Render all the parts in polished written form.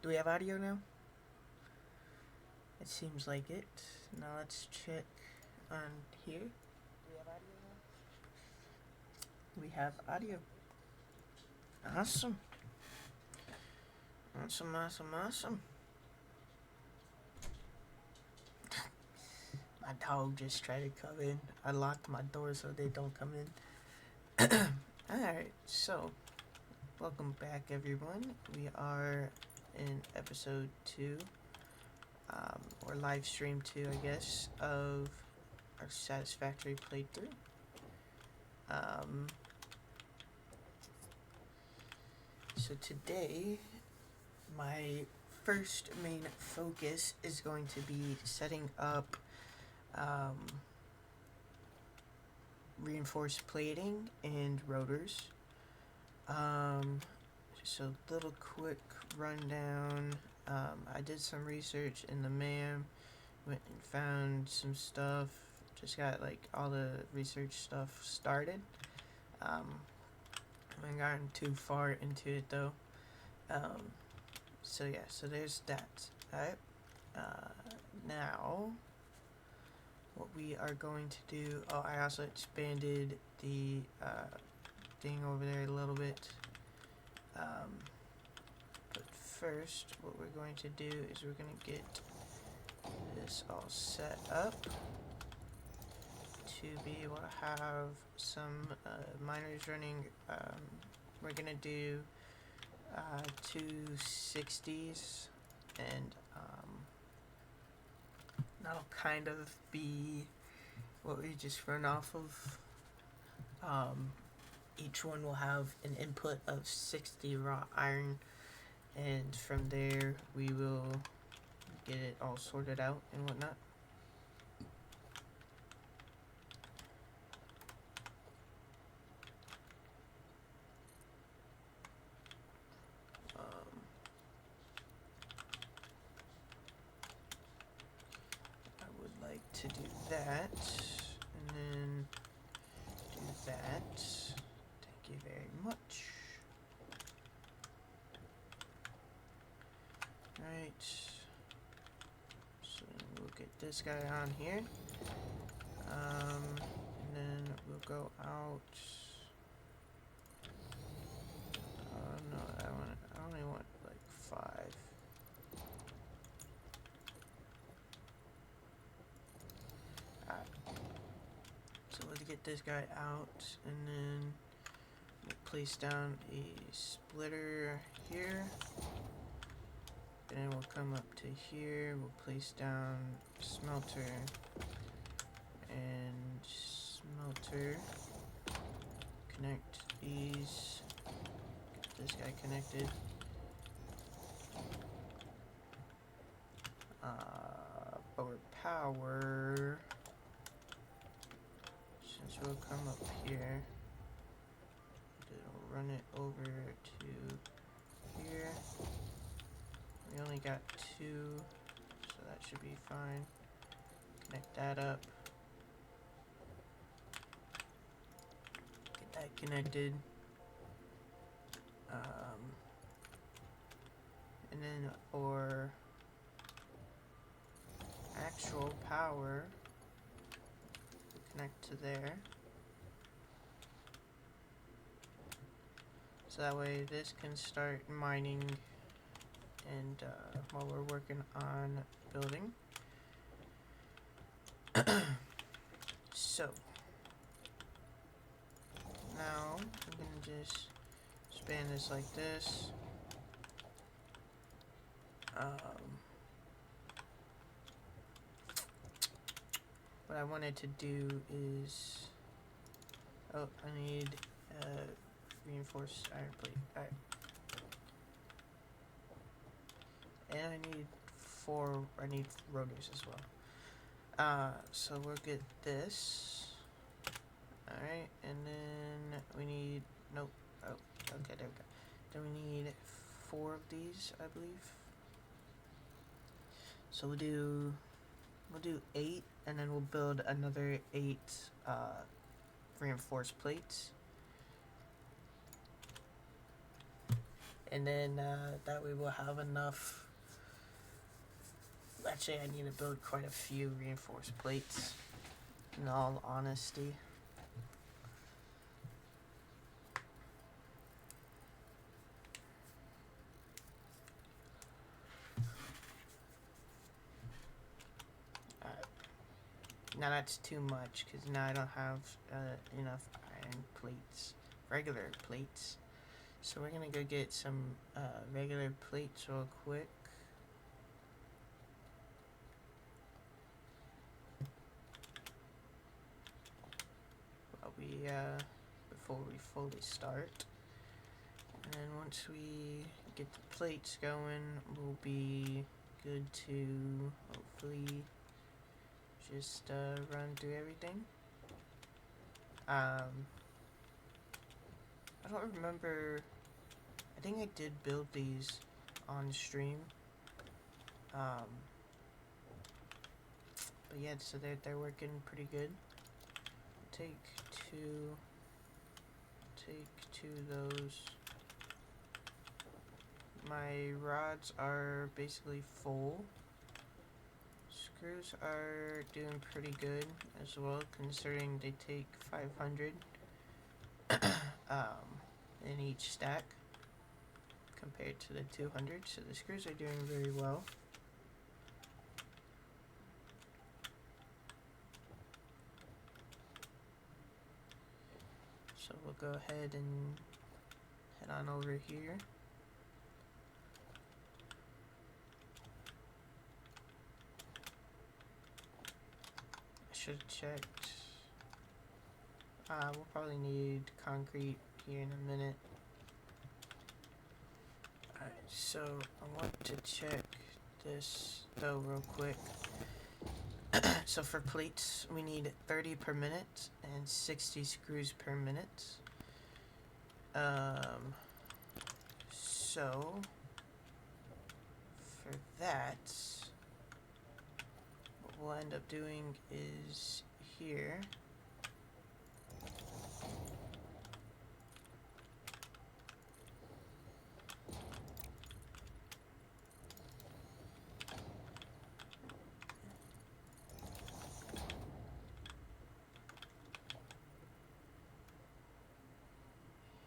Do we have audio now? It seems like it. Now let's check on here. Do we have audio now? We have audio. Awesome. Awesome. My dog just tried to come in. I locked my door so they don't come in. Alright, so welcome back everyone. We are in episode 2, or live stream 2 I guess, of our Satisfactory playthrough. So today, my first main focus is going to be setting up reinforced plating and rotors. So little quick rundown. I did some research in the MAM, went and found some stuff, just got like all the research stuff started. I haven't gotten too far into it though. So yeah, so there's that. Alright. Now what we are going to do, I also expanded the thing over there a little bit. But first what we're going to do is we're going to get this all set up to be able to have some miners running. We're going to do 260s, and that'll kind of be what we just run off of. Each one will have an input of 60 raw iron, and from there we will get it all sorted out and whatnot. I would like to do that, and then do that. Thank you very much. Right. So we'll get this guy on here. And then we'll go out. Oh no, I only want like 5. Alright. So let's get this guy out, and then we'll place down a splitter here. And then we'll come up to here, we'll place down smelter and smelter. Connect these. Get this guy connected. But power, since we'll come up here, it'll run it over to here. We only got 2, so that should be fine. Connect that up. Get that connected. And then for actual power, connect to there. So that way this can start mining, and while we're working on building. So now I'm gonna just span this like this. What I wanted to do is, I need reinforced iron plate. Alright. And I need rotors as well. So we'll get this. Alright, and then we need, nope, oh, okay, there we go. Then we need 4 of these, I believe. So we'll do 8, and then we'll build another 8 reinforced plates. and then that way we'll have enough. Actually, I need to build quite a few reinforced plates, in all honesty. Now that's too much, because now I don't have enough iron plates, regular plates. So we're gonna go get some regular plates real quick. Before we fully start. And then once we get the plates going, we'll be good to hopefully just run through everything. I don't remember. I think I did build these on stream. But yeah, so they're working pretty good. Take two of those. My rods are basically full. Screws are doing pretty good as well, considering they take 500 in each stack compared to the 200. So the screws are doing very well. So we'll go ahead and head on over here. I should have checked. We'll probably need concrete here in a minute. Alright, so I want to check this though real quick. So for plates, we need 30 per minute and 60 screws per minute. So for that, what we'll end up doing is here.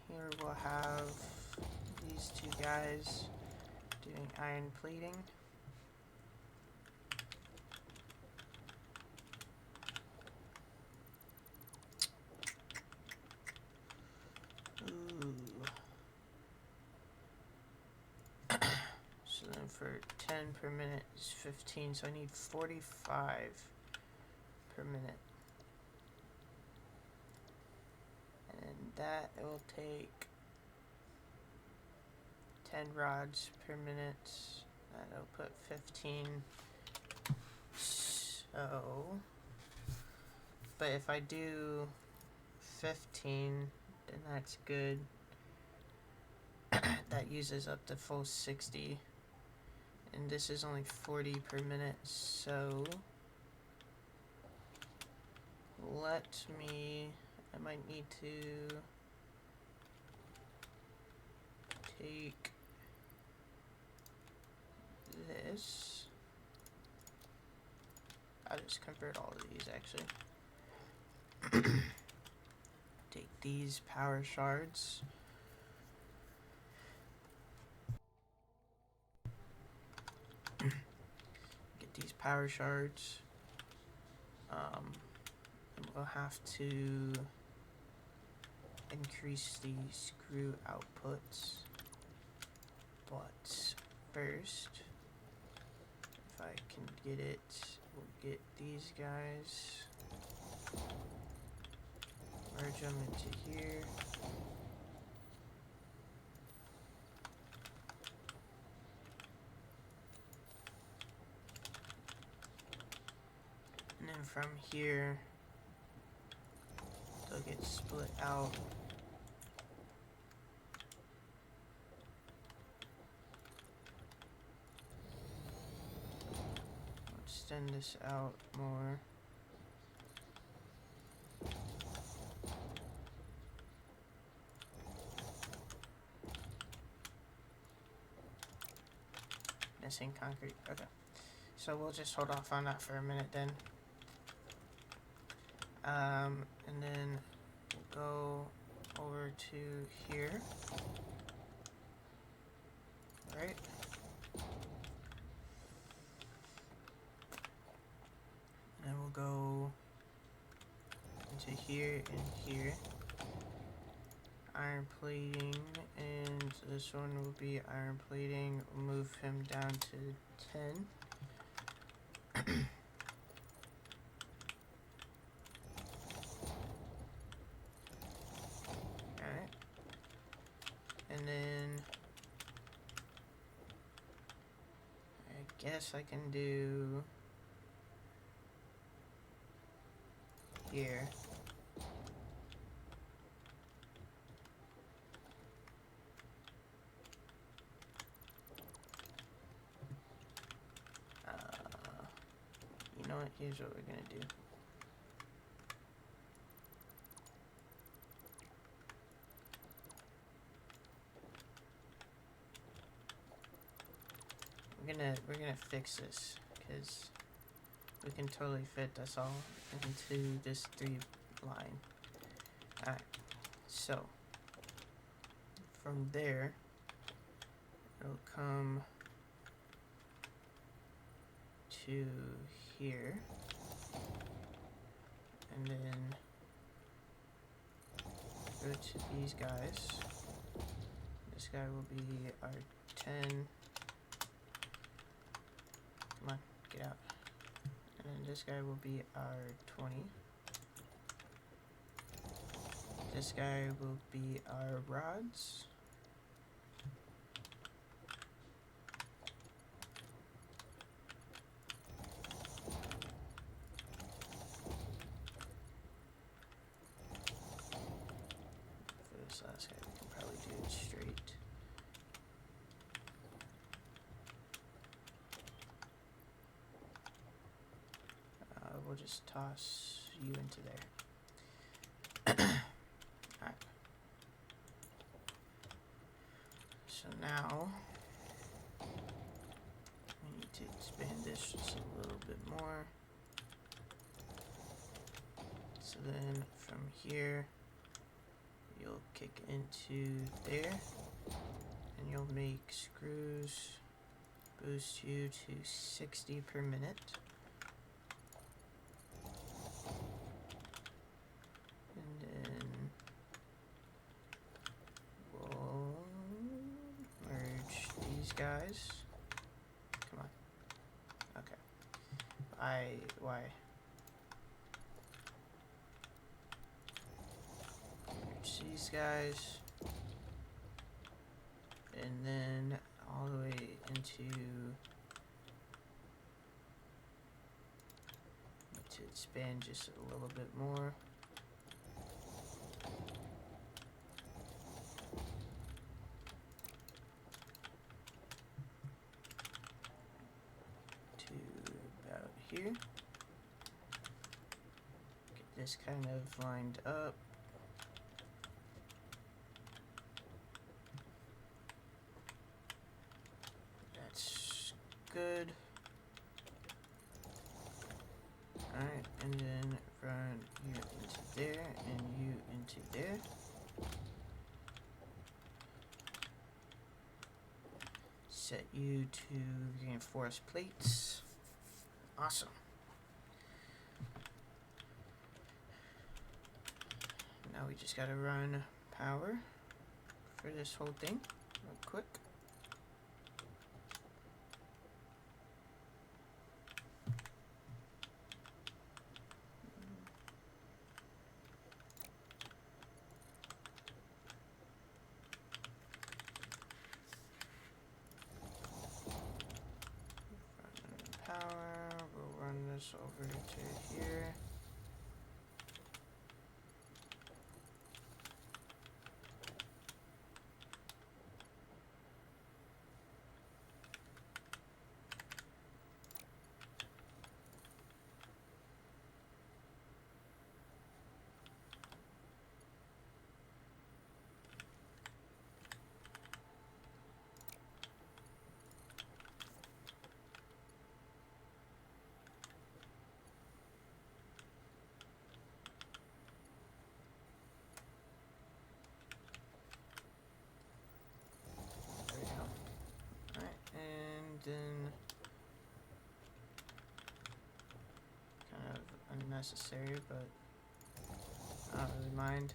Here we'll have these two guys doing iron plating. Ooh. So then for 10 per minute is 15, so I need 45 per minute. And that will take 10 rods per minute. That'll put 15. So, but if I do 15, then that's good. That uses up the full 60. And this is only 40 per minute, so I might need to take this. I'll just convert all of these actually. Take these power shards. Get these power shards. And we'll have to increase the screw outputs. But first, if I can get it, we'll get these guys, merge them into here. And then from here, they'll get split out. Extend this out more. missing concrete. Okay. So we'll just hold off on that for a minute then. And then we'll go over to here. Right? And we'll go into here and here. Iron plating, and this one will be iron plating. We'll move him down to 10. Alright. And then I guess I can do here. You know what? Here's what we're gonna do. We're gonna fix this because we can totally fit this all into this 3 line. Alright, so from there it'll come to here, and then go to these guys. This guy will be our 10. Come on, get out. And then this guy will be our 20. This guy will be our rods. For this last guy, we can probably do it straight. We'll just toss you into there. Alright. So now we need to expand this just a little bit more. So then from here you'll kick into there, and you'll make screws boost you to 60 per minute. Guys, come on. Okay. Why? Merge these guys, and then all the way into. Need to expand just a little bit more. Here. Get this kind of lined up. That's good. Alright, and then run you into there and you into there. Set you to reinforced plates. Awesome. Now we just gotta run power for this whole thing real quick. Run power, we'll run this over to here. necessary, but I don't really mind.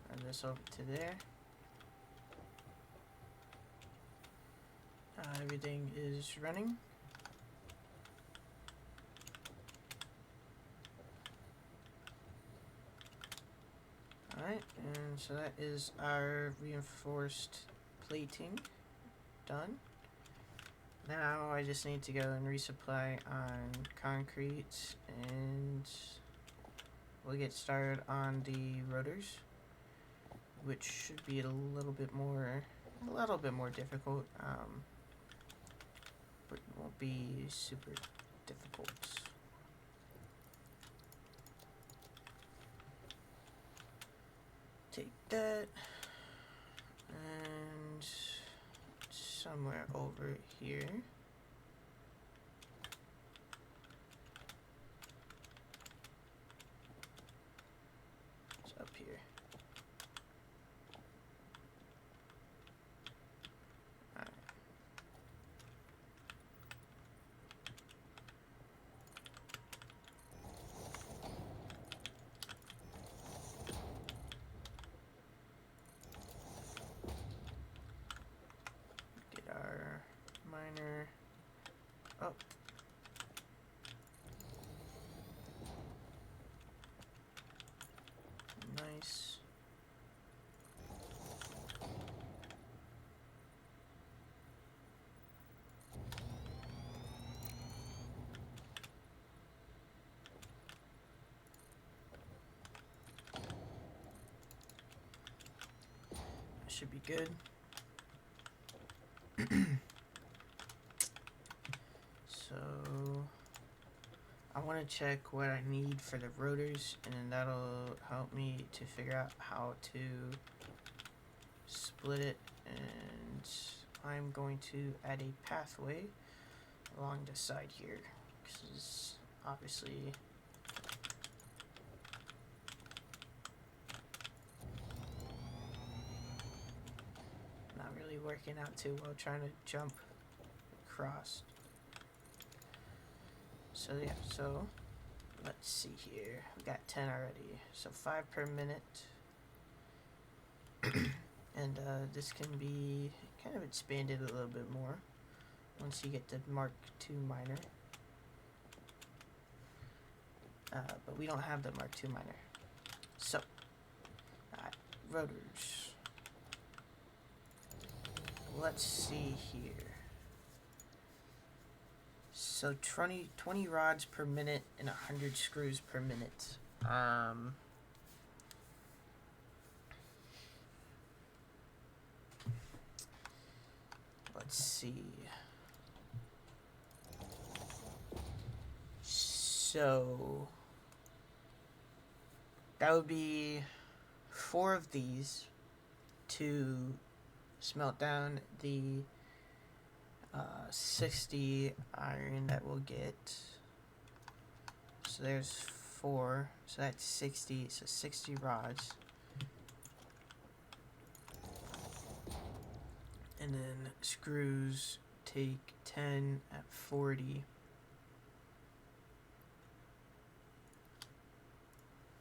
Run this over to there. Everything is running. Alright, and so that is our reinforced plating done. Now I just need to go and resupply on concrete, and we'll get started on the rotors, which should be a little bit more difficult, but it won't be super difficult. Take that, and somewhere over here. It's up here. Alright. Get our miner up. Nice. Should be good. So I want to check what I need for the rotors, and then that'll help me to figure out how to split it. And I'm going to add a pathway along the side here, because obviously not really working out too well trying to jump across. So yeah, so let's see here. We got 10 already, so 5 per minute. And this can be kind of expanded a little bit more once you get the Mark II miner. But we don't have the Mark II miner. So, rotors. Let's see here. So 20 rods per minute and 100 screws per minute. Let's see. So that would be 4 of these to smelt down the 60 iron that we'll get. So there's 4, so that's 60, so 60 rods. And then screws take 10 at 40.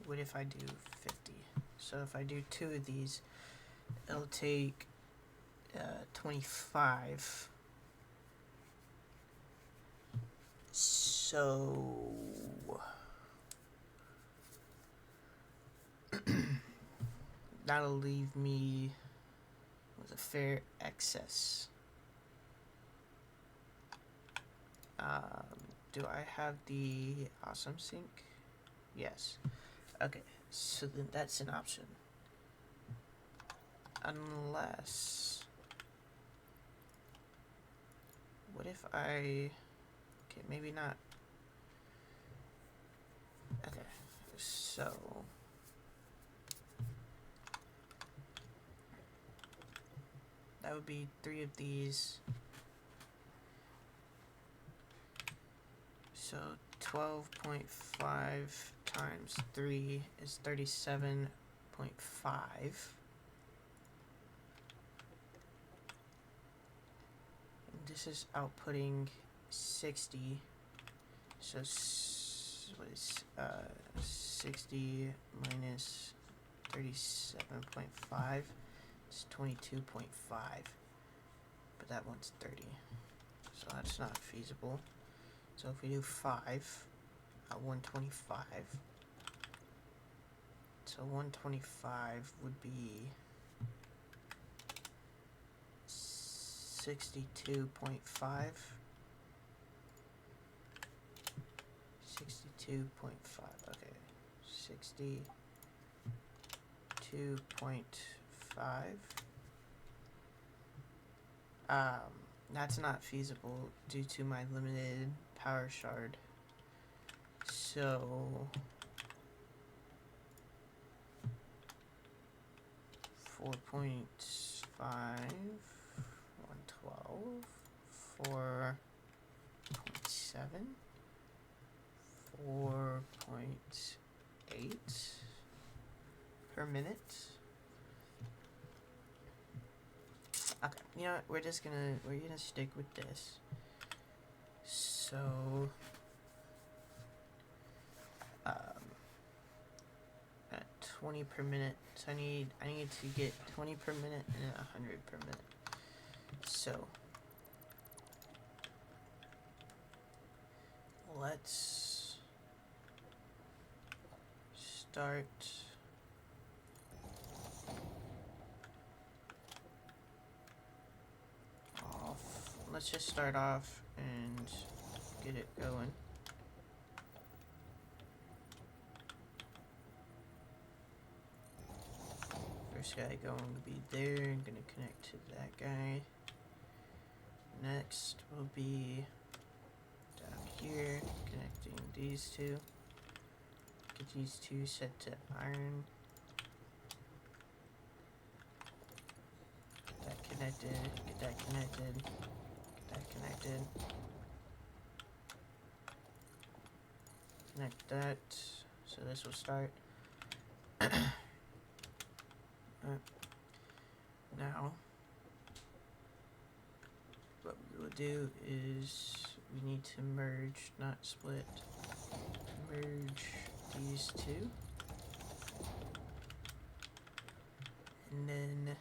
What if I do 50? So if I do 2 of these, it'll take 25. So that'll leave me with a fair excess. Do I have the awesome sink? Yes. Okay, so then that's an option. Unless, what if I, okay, maybe not. Okay, so that would be 3 of these. So 12.5 times 3 is 37.5. This is outputting 60. So what is 60 minus 37.5. It's 22.5. But that one's 30. So that's not feasible. So if we do 5 at 125. So 125 would be 62.5. 62.5. Okay. 62.5. That's not feasible due to my limited power shard. So 4.5, 112, 4.7, 4.8 per minute. Okay, you know what, we're gonna stick with this. So at 20 per minute, so I need to get 20 per minute and 100 per minute. So let's start off. Let's just start off and get it going. First guy going to be there. I'm gonna connect to that guy. Next will be down here, connecting these two. Get these two set to iron. Get that connected. Get that connected. Get that connected. Connect that. So this will start. Now, what we will do is we need to merge, not split. Merge these two. And then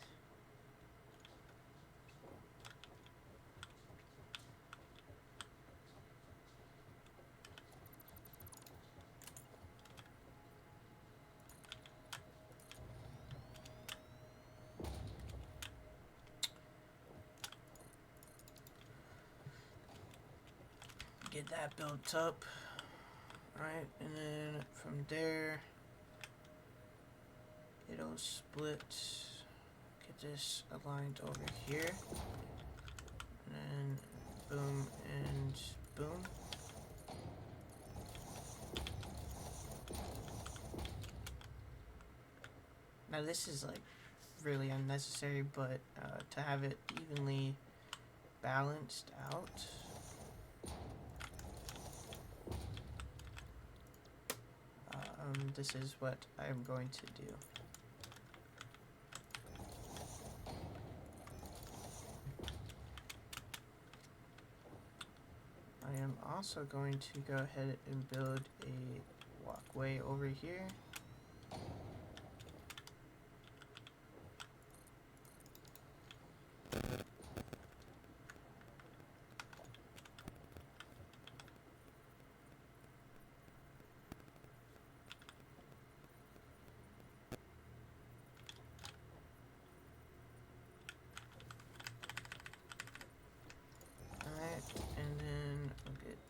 get that built up, right? And then from there, it'll split. Get this aligned over here, and then boom and boom. Now this is like really unnecessary, but to have it evenly balanced out. This is what I am going to do. I am also going to go ahead and build a walkway over here.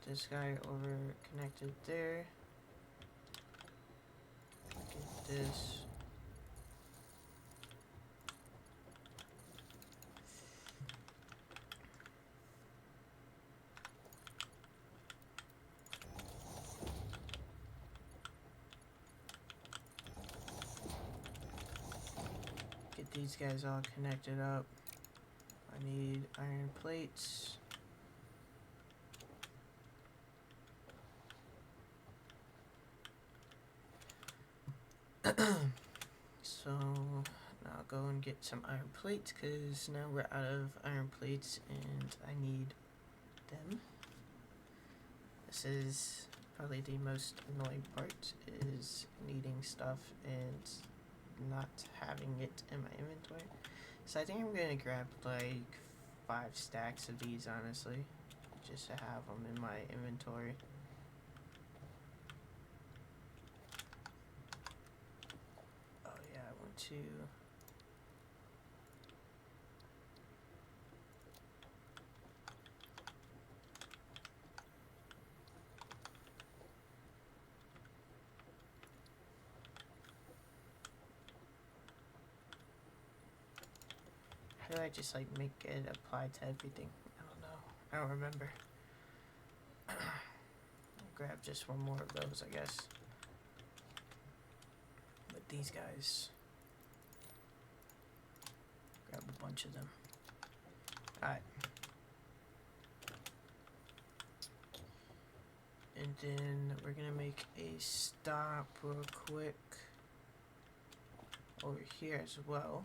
This guy over connected there. Get this. Get these guys all connected up. I need iron plates. So now I'll go and get some iron plates because now we're out of iron plates and I need them. This is Probably the most annoying part is needing stuff and not having it in my inventory. So I think I'm gonna grab like 5 stacks of these, honestly, just to have them in my inventory. Oh yeah, I want to. How do I just like make it apply to everything? I don't know. I don't remember. I'll grab just one more of those, I guess. But these guys, grab a bunch of them. Alright. And then we're gonna make a stop real quick over here as well.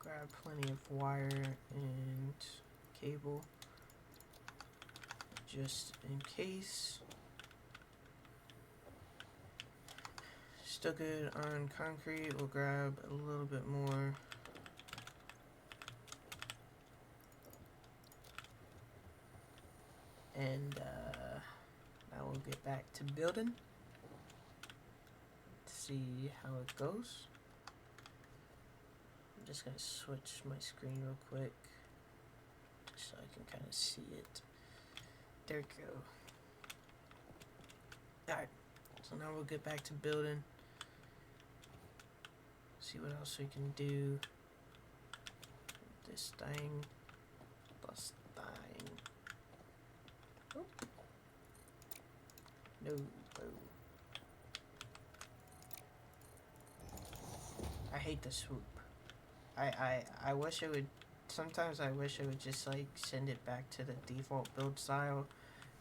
Grab plenty of wire and cable just in case. Still good on concrete. We'll grab a little bit more. And now we'll get back to building to see how it goes. I'm just gonna switch my screen real quick just so I can kind of see it. There we go. Alright, so now we'll get back to building. See what else we can do. This thing plus thing. Oh. No. I hate the swoop. I wish it would. Sometimes I wish it would just like send it back to the default build style,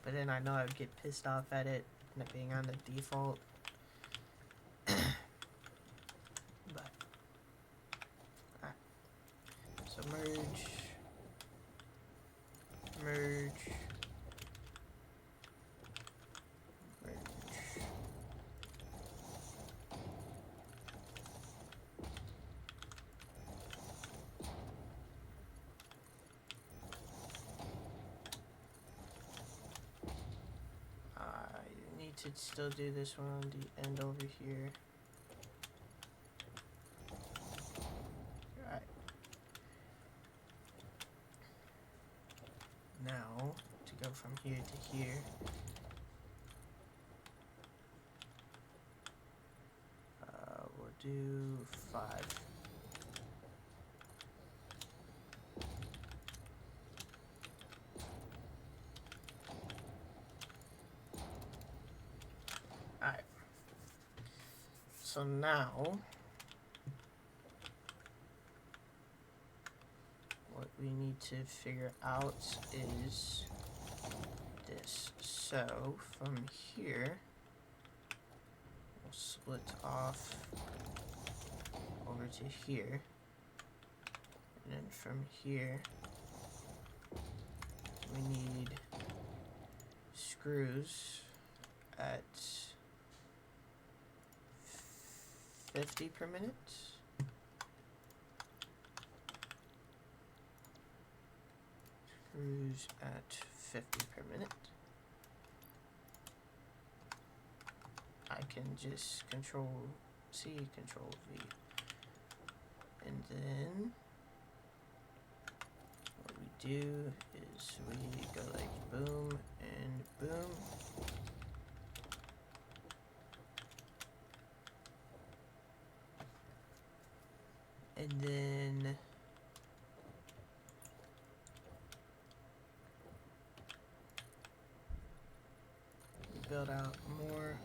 but then I know I would get pissed off at it being on the default. But alright. So merge. To still do this one on the end over here. Alright. Now, to go from here to here. We'll do 5. Alright. So now, what we need to figure out is this. So from here, we'll split off over to here. And then from here, we need screws at 50 per minute. Screws at 50 per minute. I can just control C, control V. And then what we do is we go like boom and boom. And then we build out more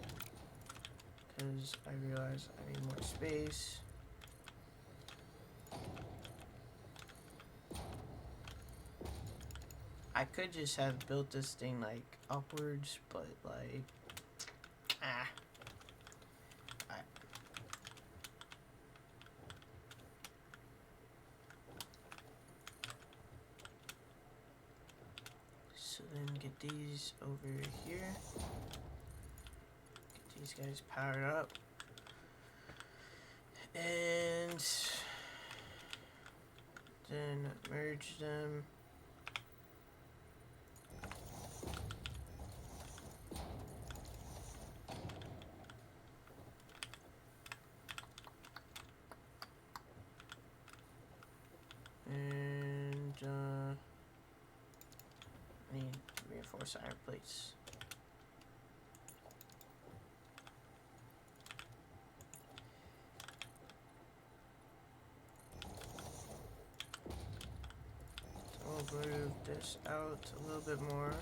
because I realize I need more space. I could just have built this thing like upwards, but like, ah. Alright. So then get these over here. Get these guys powered up. And then merge them. And I need reinforced iron plates. So we'll move this out a little bit more.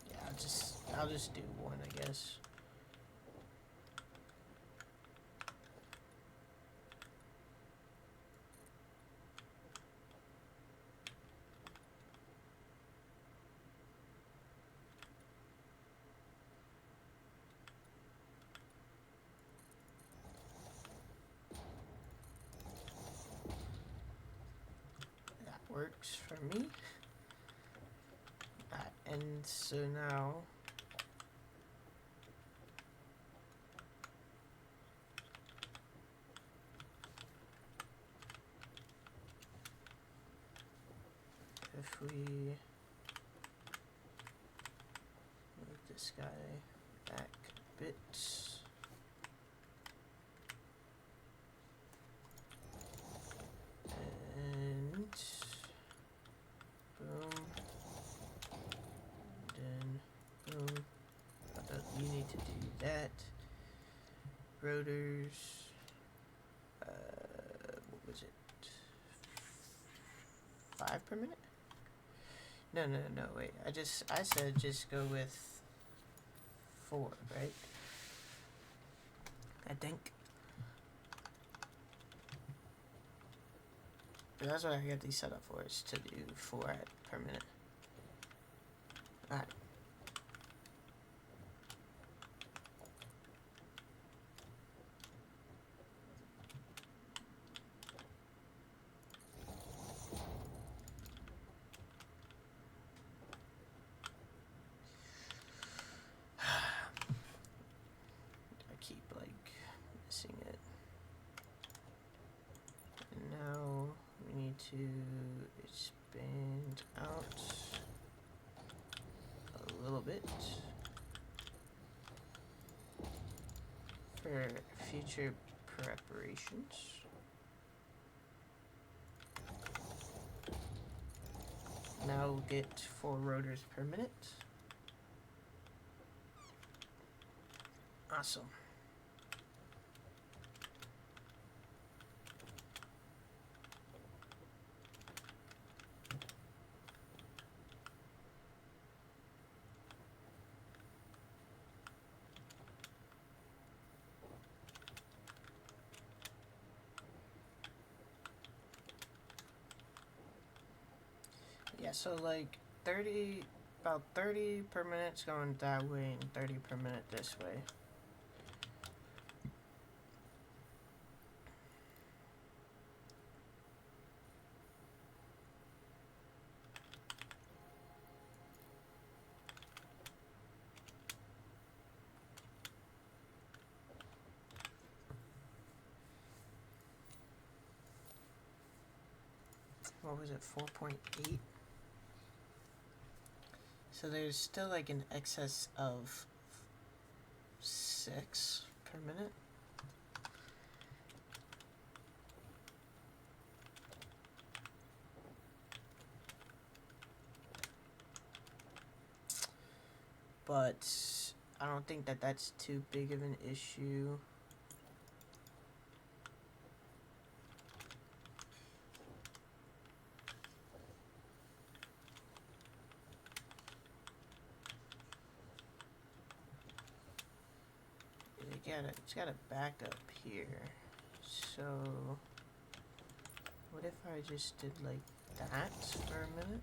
Yeah, I'll just do one, I guess. That works for me. And so now if we move this guy back a bit, and boom, then boom. You need to do that. Rotors. What was it? 5 per minute? No, wait. I said just go with 4, right? I think. But that's what I got these set up for, is to do 4 per minute. Alright. To expand out a little bit for future preparations. Now we'll get 4 rotors per minute. Awesome. Yeah, so like about 30 per minute's going that way and 30 per minute this way. What was it, 4.8? So there's still like an excess of 6 per minute. But I don't think that that's too big of an issue. it's gotta back up here. So what if I just did like that for a minute?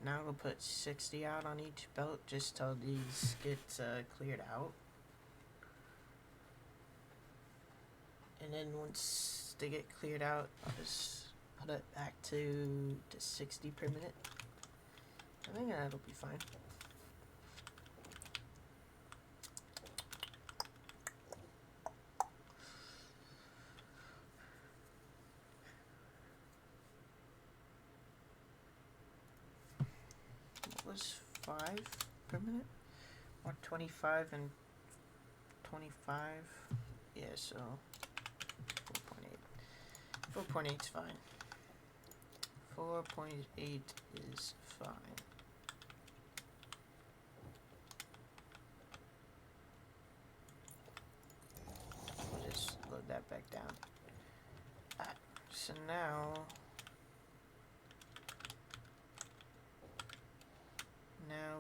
Now it'll put 60 out on each belt just till these get cleared out. And then once they get cleared out, I'll just put it back to 60 per minute. I think that'll be fine. What was 5 per minute? Or 25 and 25? Yeah, so 4.8. 4.8 is fine. 4.8 is fine. We'll just load that back down. Alright, so now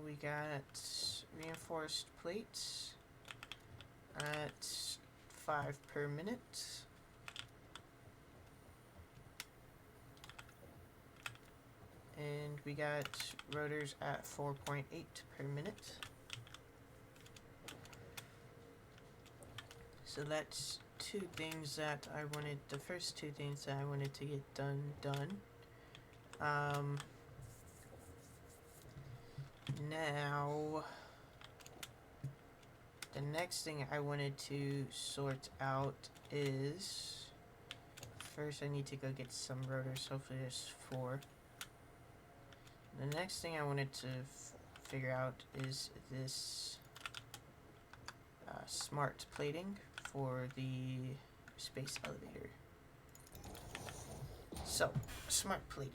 we got reinforced plates at 5 per minute. And we got rotors at 4.8 per minute. So that's two things that I wanted, the first two things that I wanted to get done. Now, the next thing I wanted to sort out is, first I need to go get some rotors, hopefully there's 4. The next thing I wanted to figure out is this smart plating for the space elevator. So, smart plating.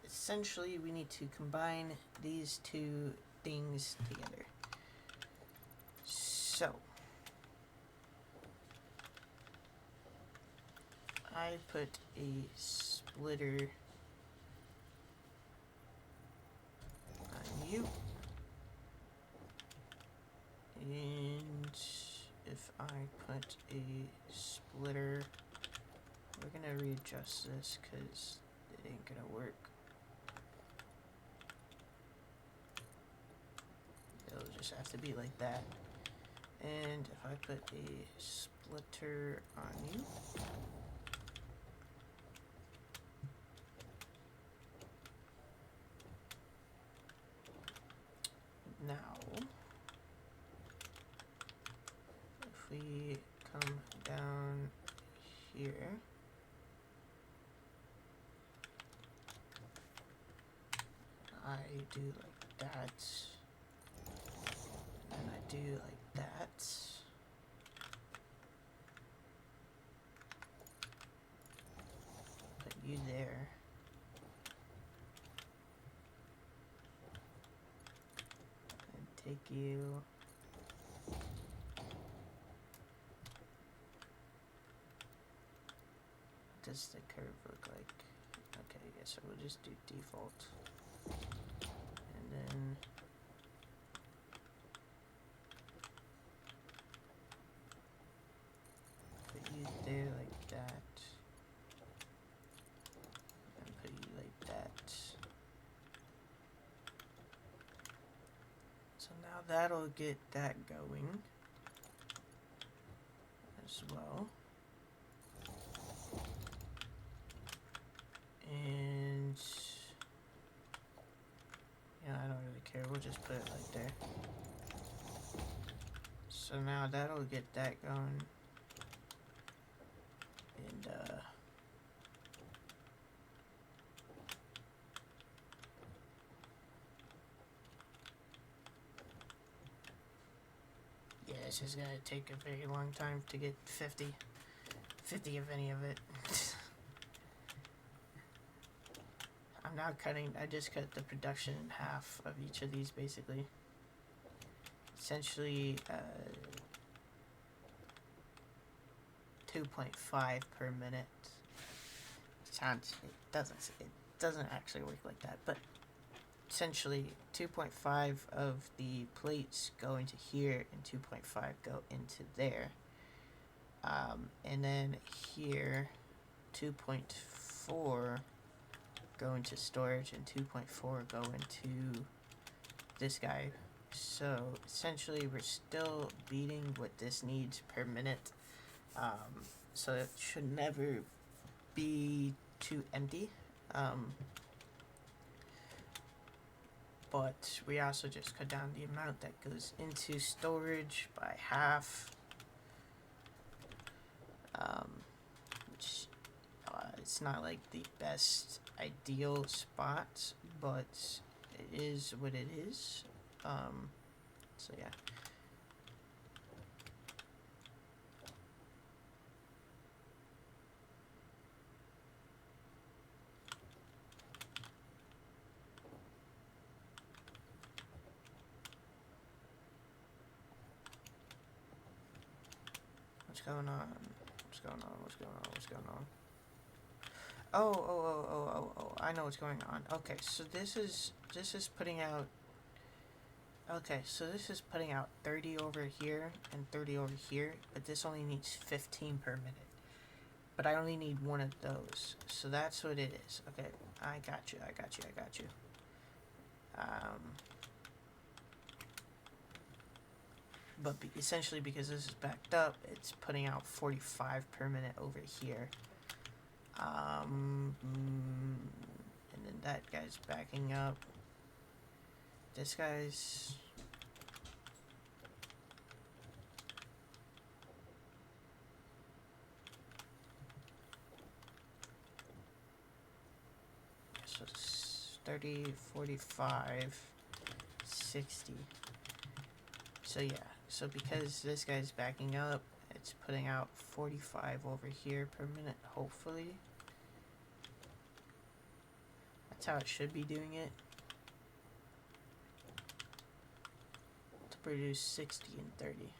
Essentially, we need to combine these two things together. So, I put a splitter on you, and if I put a splitter, we're gonna readjust this because it ain't gonna work. It'll just have to be like that. And if I put a splitter on you, now if we come down here, I do like that, and I do like that. Put you there. And take you. What does the curve look like? Okay, I guess I will just do default. And then put you there like that. And put you like that. So now that'll get that going as well. And yeah, I don't really care. We'll just put it like there. So now that'll get that going. And yeah, it's just gonna take a very long time to get 50 of any of it. I'm now I just cut the production in half of each of these basically. Essentially 2.5 per minute. It doesn't actually work like that, but essentially 2.5 of the plates go into here and 2.5 go into there. And then here 2.4 go into storage and 2.4 go into this guy. So essentially we're still beating what this needs per minute. So it should never be too empty. But we also just cut down the amount that goes into storage by half. Which it's not like the best ideal spot, but it is what it is. So yeah. What's going on? What's going on? What's going on? What's going on? Oh, I know what's going on. Okay, so this is putting out. Okay, so this is putting out 30 over here and 30 over here, but this only needs 15 per minute. But I only need one of those, so that's what it is. Okay, I got you. But essentially, because this is backed up, it's putting out 45 per minute over here. And then that guy's backing up. This guy's... So it's 30, 45, 60. So yeah, so because this guy's backing up, it's putting out 45 over here per minute, hopefully. That's how it should be doing it. To produce 60 and 30.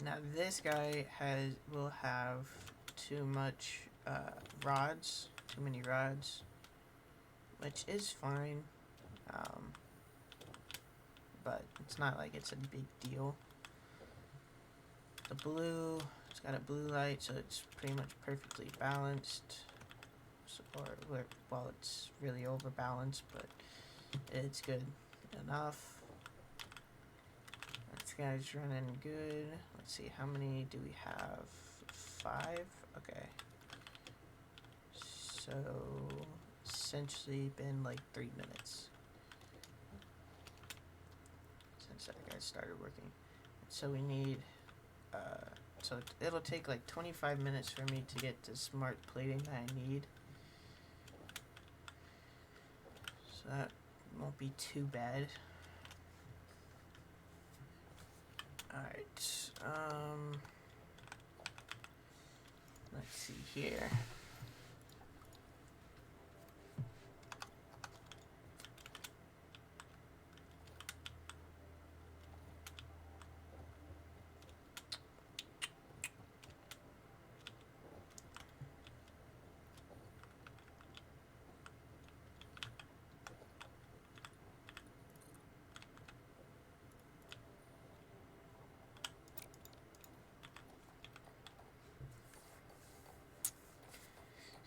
Now this guy will have too much rods, too many rods, which is fine. But it's not like it's a big deal. The blue, it's got a blue light, so it's pretty much perfectly balanced. So, well, it's really overbalanced, but it's good enough. This guy's running good. Let's see, how many do we have? 5? Okay. So, essentially been like 3 minutes since that guy started working. So we need, so it'll take like 25 minutes for me to get the smart plating that I need. So that won't be too bad. Alright, let's see here.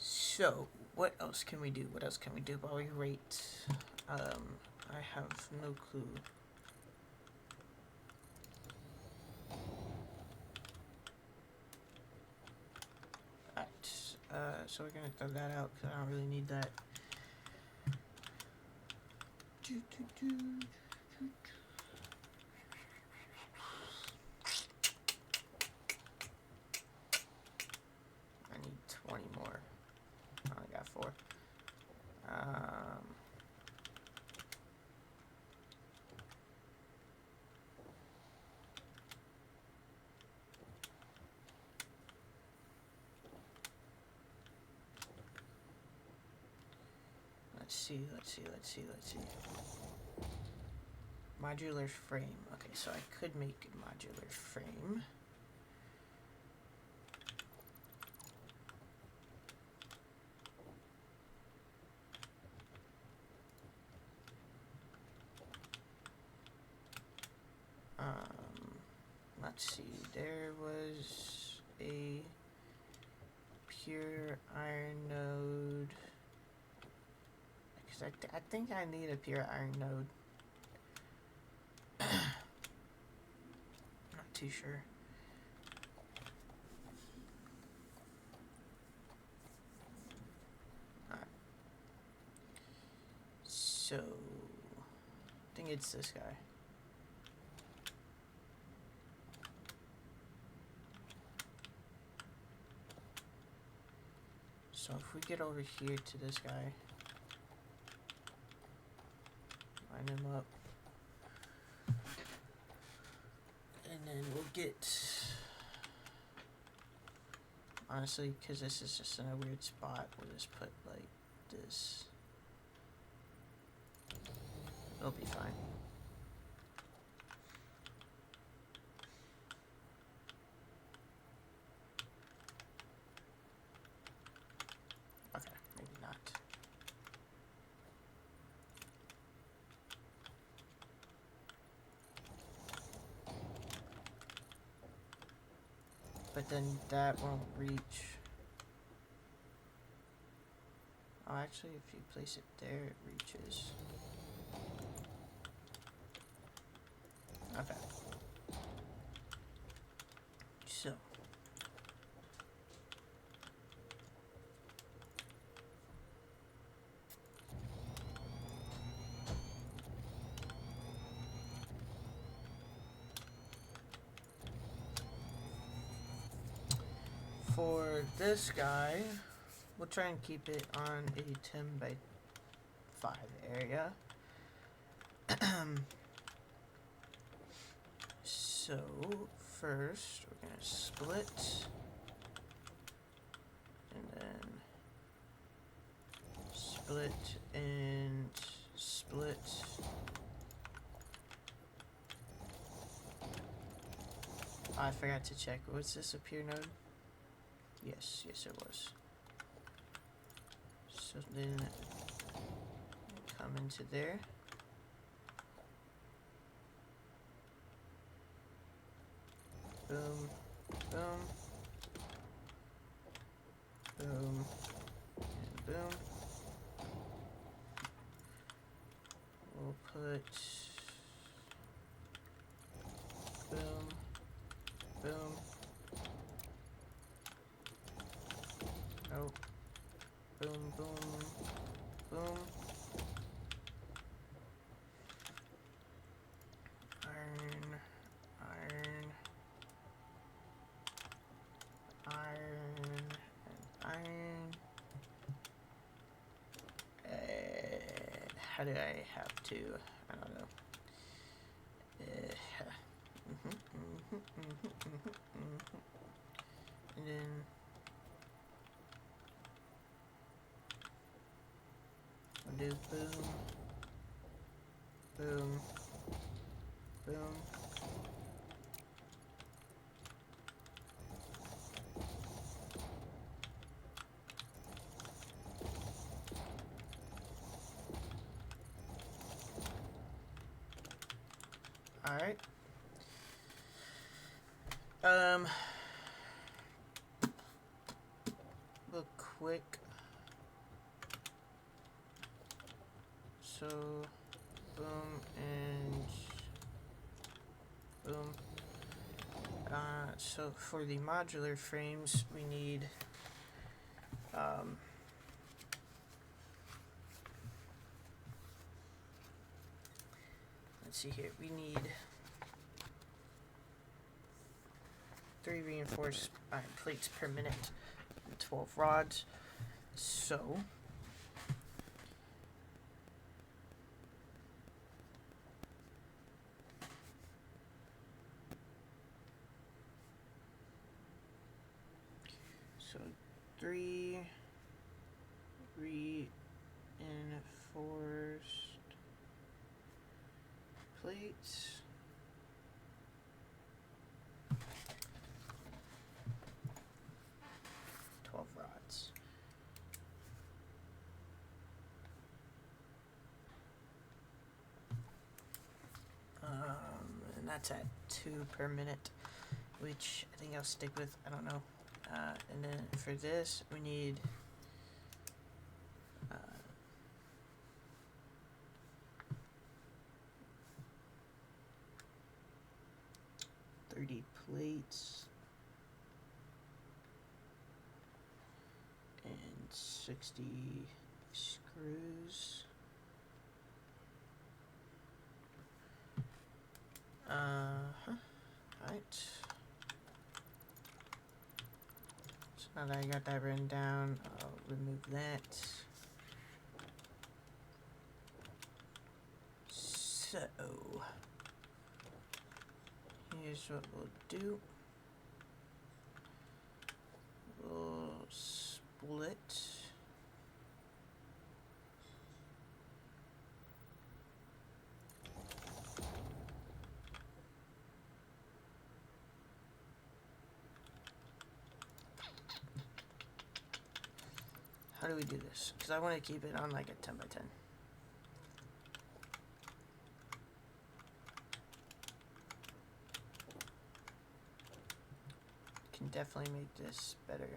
So, what else can we do? What else can we do while we rate? I have no clue. Alright, so we're gonna throw that out because I don't really need that. I need 20 more. I only got 4. Let's see. Modular frame. Okay, so I could make a modular frame. let's see, there was a pure iron node, because I think I need a pure iron node. Not too sure. Alright. So, I think it's this guy. So if we get over here to this guy, line him up, and then we'll get, honestly, because this is just in a weird spot, we'll just put like this. It'll be fine. Okay, maybe not. But then that won't reach. Oh, actually, if you place it there, it reaches. Okay. So. For this guy, we'll try and keep it on a 10 by 5 area. So, first, we're going to split, and then split and split. Oh, I forgot to check. Was this a pure node? Yes, it was. So then come into there. Boom, boom, boom, and boom. We'll put boom, boom. Nope. Boom, boom, boom. Iron, iron, iron, and iron. How do I have to? I don't know. And then we'll do boom, boom, boom. All right. Real quick. So, boom and boom. So for the modular frames, we need let's see here. We need 3 reinforced iron plates per minute and 12 rods. So So 3 reinforced plates. Rods. And that's at 2 per minute. which I think I'll stick with. I don't know. And then for this, we need 30 plates and 60 screws. Right. So now that I got that written down, I'll remove that. So here's what we'll do. We'll split how do we do this? Because I want to keep it on like a 10 by 10. Can definitely make this better.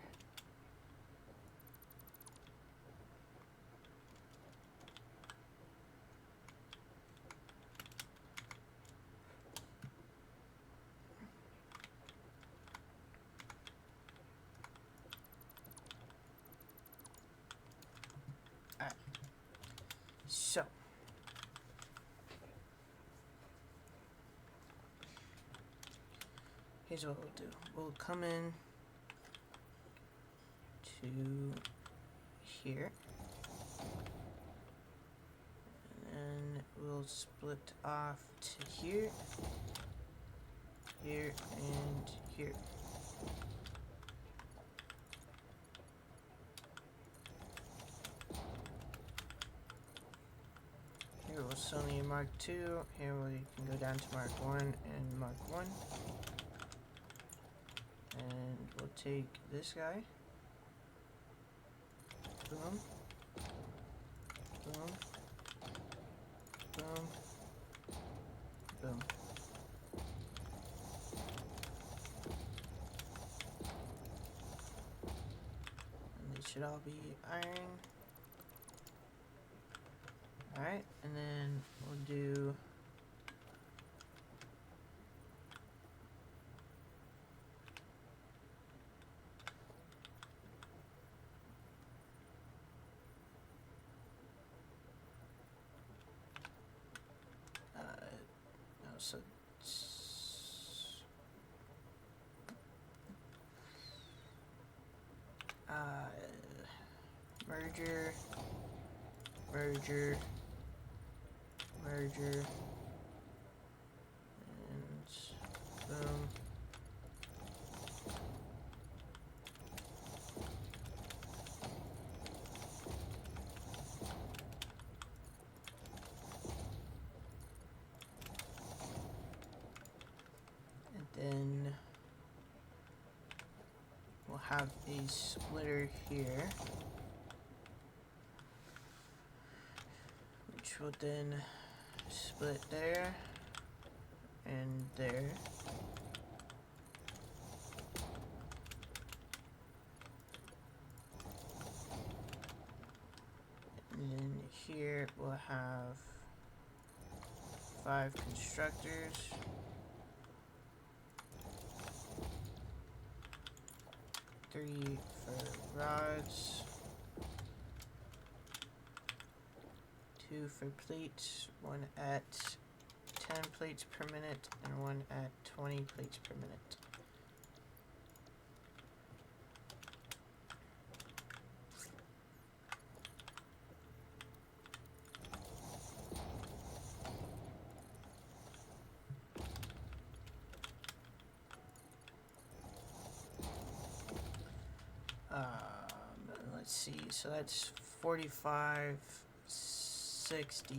Alright. So here's what we'll do. We'll come in to here, and then we'll split off to here, here, and here. Here we'll still need Mark 2. Here we can go down to Mark 1 and Mark 1. And we'll take this guy. Boom. Boom. Boom. Boom. And these should all be iron. Alright, and then we'll do no, so merger, merger, merger, and boom. And then we'll have a splitter here, which will then split there and there. And then here we'll have 5 constructors. 3 for rods. 2 for plates, 1 at 10 plates per minute and 1 at 20 plates per minute. Let's see, so that's 45, 60.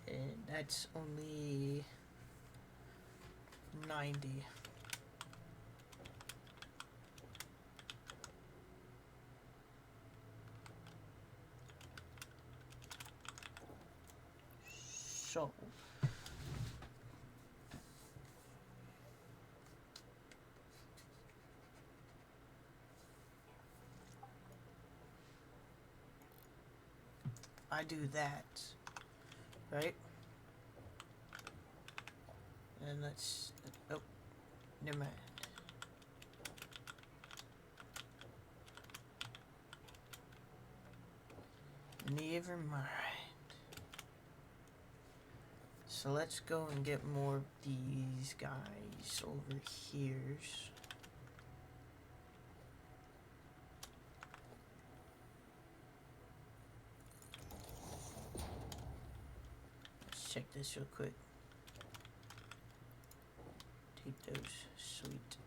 And that's only 90. So I do that, right? And let's, oh, never mind. Never mind. So let's go and get more of these guys over here. Let's check this real quick. Take those. Sweet.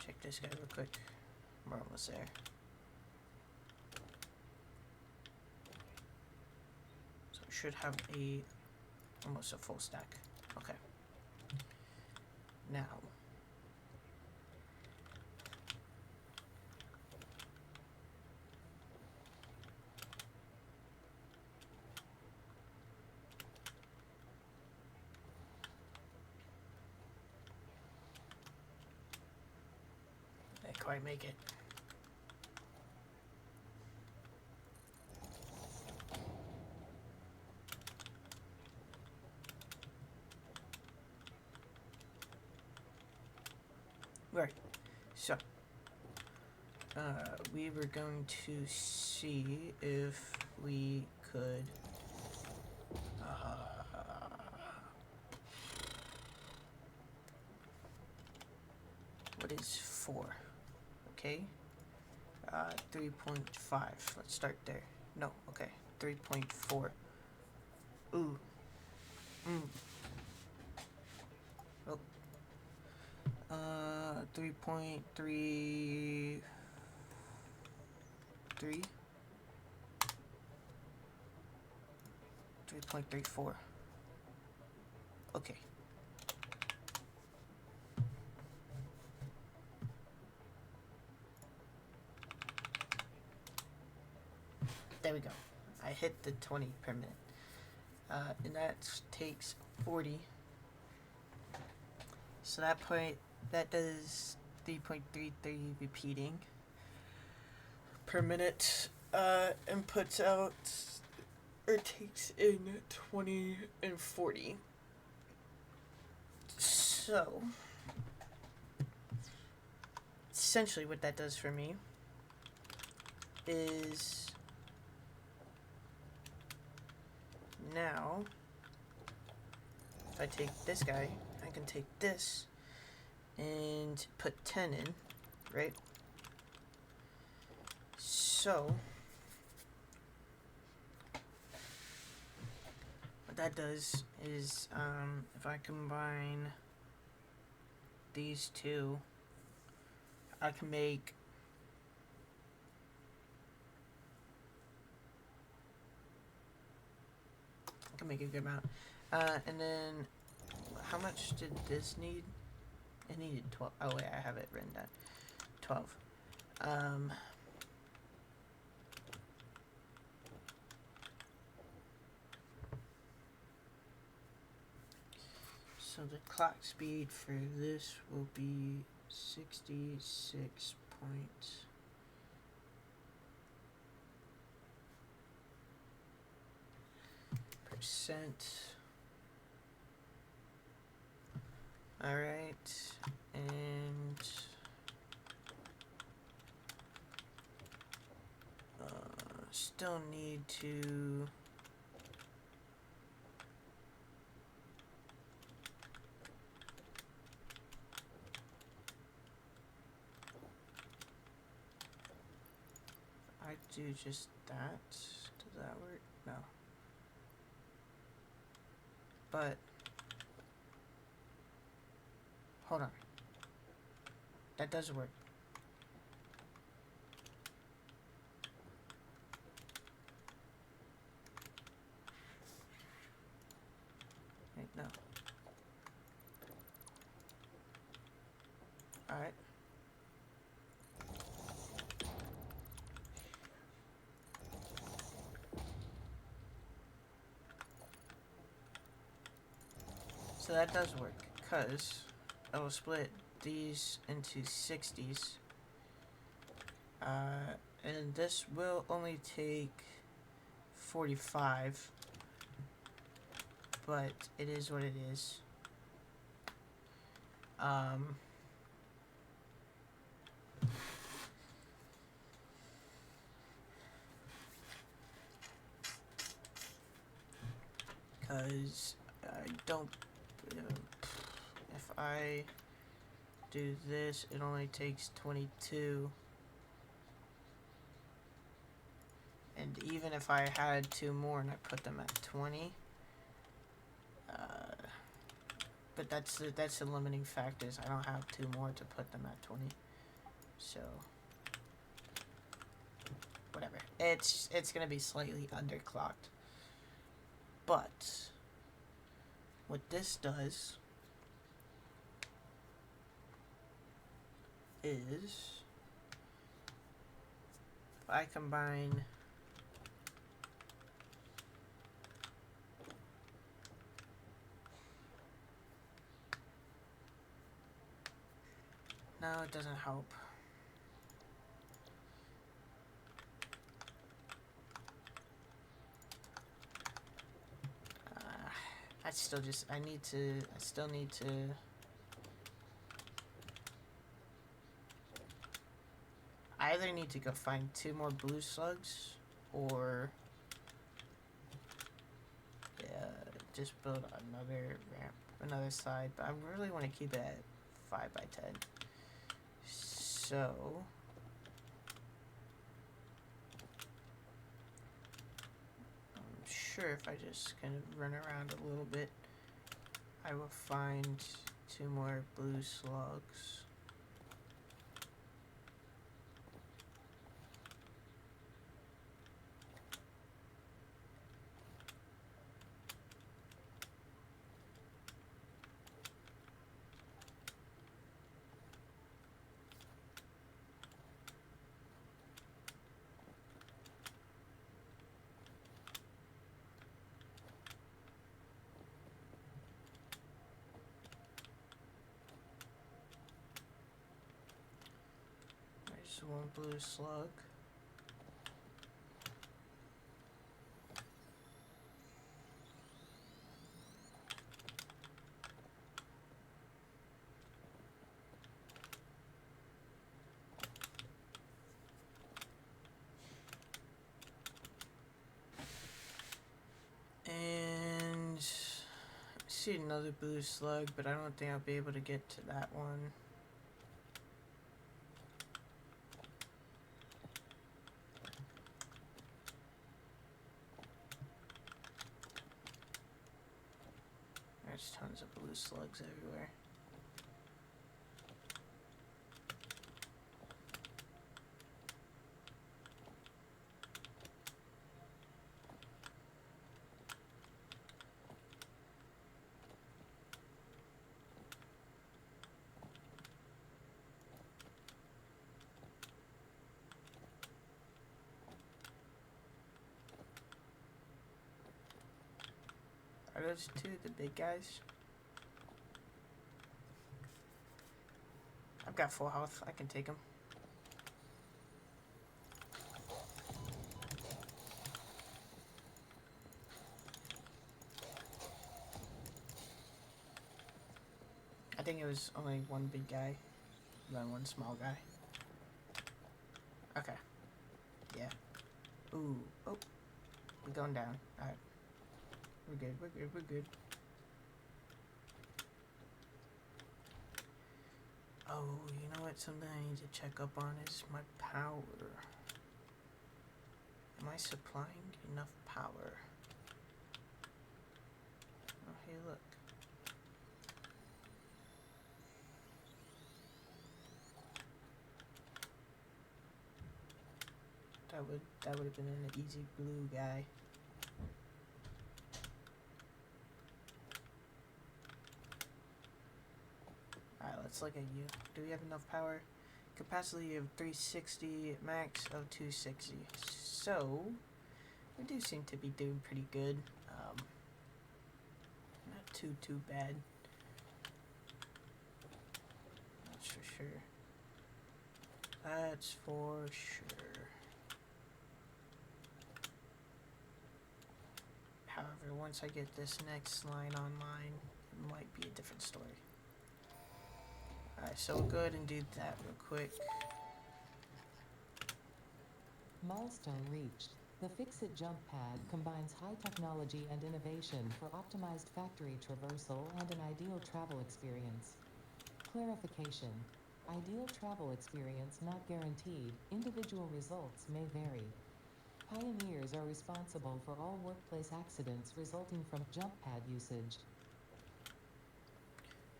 Check this guy real quick. We're almost there. So we should have almost a full stack. Okay. Now. Didn't quite make it. Right. So, we were going to see if we could, what is 4? Okay. 3.5. Let's start there. No, okay. 3.4. Ooh. Oh. 3.33. 3.34. Okay. There we go. I hit the 20 per minute. And that takes 40. So that does 3.33 repeating per minute, and puts out, or takes in 20 and 40. So, essentially what that does for me is, now, if I take this guy, I can take this and put 10 in, right? So, what that does is, if I combine these two, I can make a good amount. And then, how much did this need? It needed 12. Oh wait, I have it written down. 12. So the clock speed for this will be 66 percent. All right, and still need to do just that. Does that work? No. But hold on. That does work. Wait, no. Alright. So that does work, because I will split these into 60s. And this will only take 45, but it is what it is. Because I don't, if I do this, it only takes 22. And even if I had 2 more and I put them at 20, but that's the limiting factors. I don't have 2 more to put them at 20, so whatever. It's gonna be slightly underclocked, but what this does is if I combine no, it doesn't help. I still need to I either need to go find 2 more blue slugs or just build another ramp, another side, but I really want to keep it at 5x10. So I'm sure if I just kind of run around a little bit, I will find 2 more blue slugs. There's 1 blue slug. And I see another blue slug, but I don't think I'll be able to get to that one. There's tons of blue slugs everywhere. Are those 2 the big guys? I've got full health. I can take them. I think it was only 1 big guy, then 1 small guy. Okay. Yeah. Ooh. Oh. We're going down. Alright. We're good. We're good. We're good. Oh, you know what? Something I need to check up on is my power. Am I supplying enough power? Oh, hey, look. That would have been an easy blue guy. Alright, let's look at you. Do we have enough power? Capacity of 360, max of 260. So, we do seem to be doing pretty good. Not too bad. rotor. That's for sure. However, once I get this next line online, it might be a different story. Alright, so we'll go ahead and do that real quick. Milestone reached. The Fix-It jump pad combines high technology and innovation for optimized factory traversal and an ideal travel experience. Clarification. Ideal travel experience not guaranteed, individual results may vary. Pioneers are responsible for all workplace accidents resulting from jump pad usage.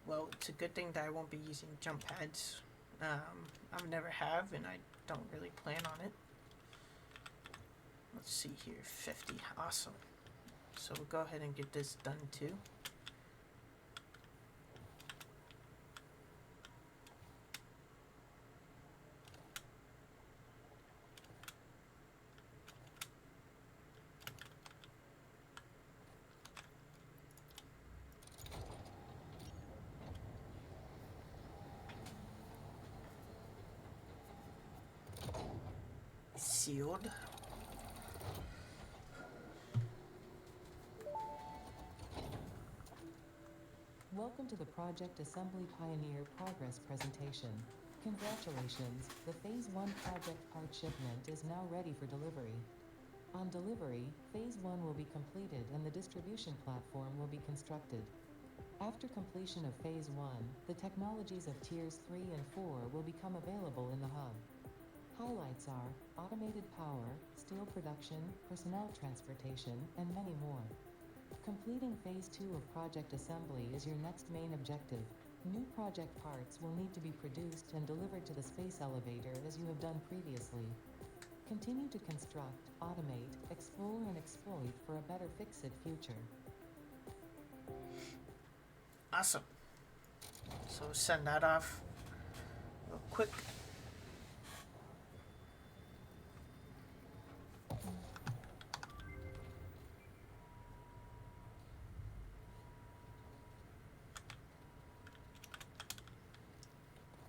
Well, it's a good thing that I won't be using jump pads. I've never have, and I don't really plan on it. Let's see here, 50, awesome. So we'll go ahead and get this done too. Sealed. Welcome to the Project Assembly Pioneer Progress presentation. Congratulations, the Phase 1 project part shipment is now ready for delivery. On delivery, Phase 1 will be completed and the distribution platform will be constructed. After completion of Phase 1, the technologies of Tiers 3 and 4 will become available in the hub. Highlights are automated power, steel production, personnel transportation, and many more. Completing Phase 2 of project assembly is your next main objective. New project parts will need to be produced and delivered to the space elevator as you have done previously. Continue to construct, automate, explore and exploit for a better Fix-It future. Awesome. So send that off real quick.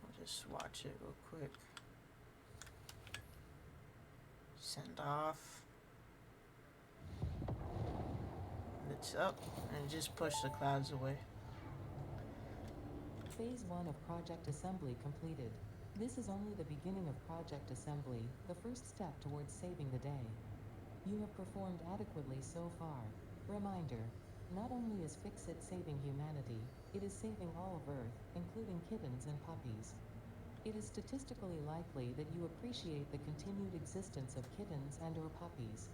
We'll just watch it real quick. Send off. It's up and just push the clouds away. Phase 1 of project assembly completed. This is only the beginning of project assembly, the first step towards saving the day. You have performed adequately so far. Reminder, not only is Fix-It saving humanity, it is saving all of Earth, including kittens and puppies. It is statistically likely that you appreciate the continued existence of kittens and or puppies.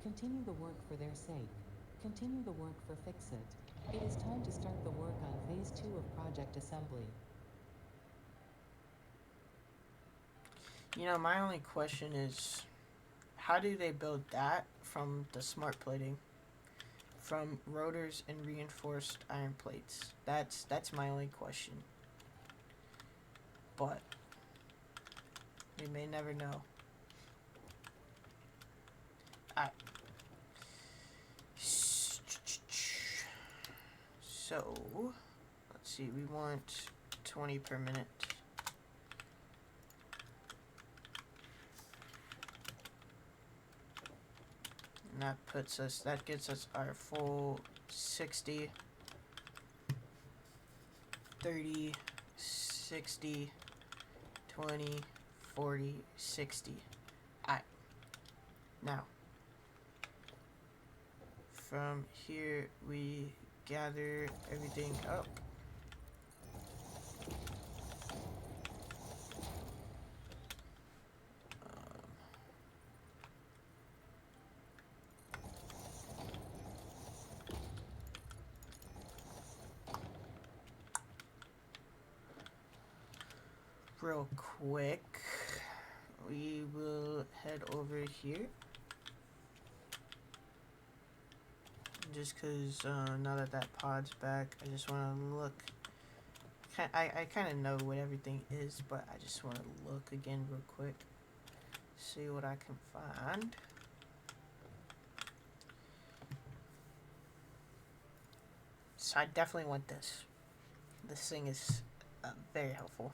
Continue the work for their sake. Continue the work for Fix-It. It is time to start the work on Phase 2 of project assembly. You know, my only question is, how do they build that from the smart plating? From rotors and reinforced iron plates? That's my only question. But we may never know. Alright. So, let's see, we want 20 per minute. And that gets us our full 60, 30, 60, 20, 40, 60. Alright. Now, from here we gather everything up. Real quick, we will head over here. Just because now that pod's back, I just want to look. I kind of know what everything is, but I just want to look again real quick. See what I can find. So I definitely want this. This thing is very helpful.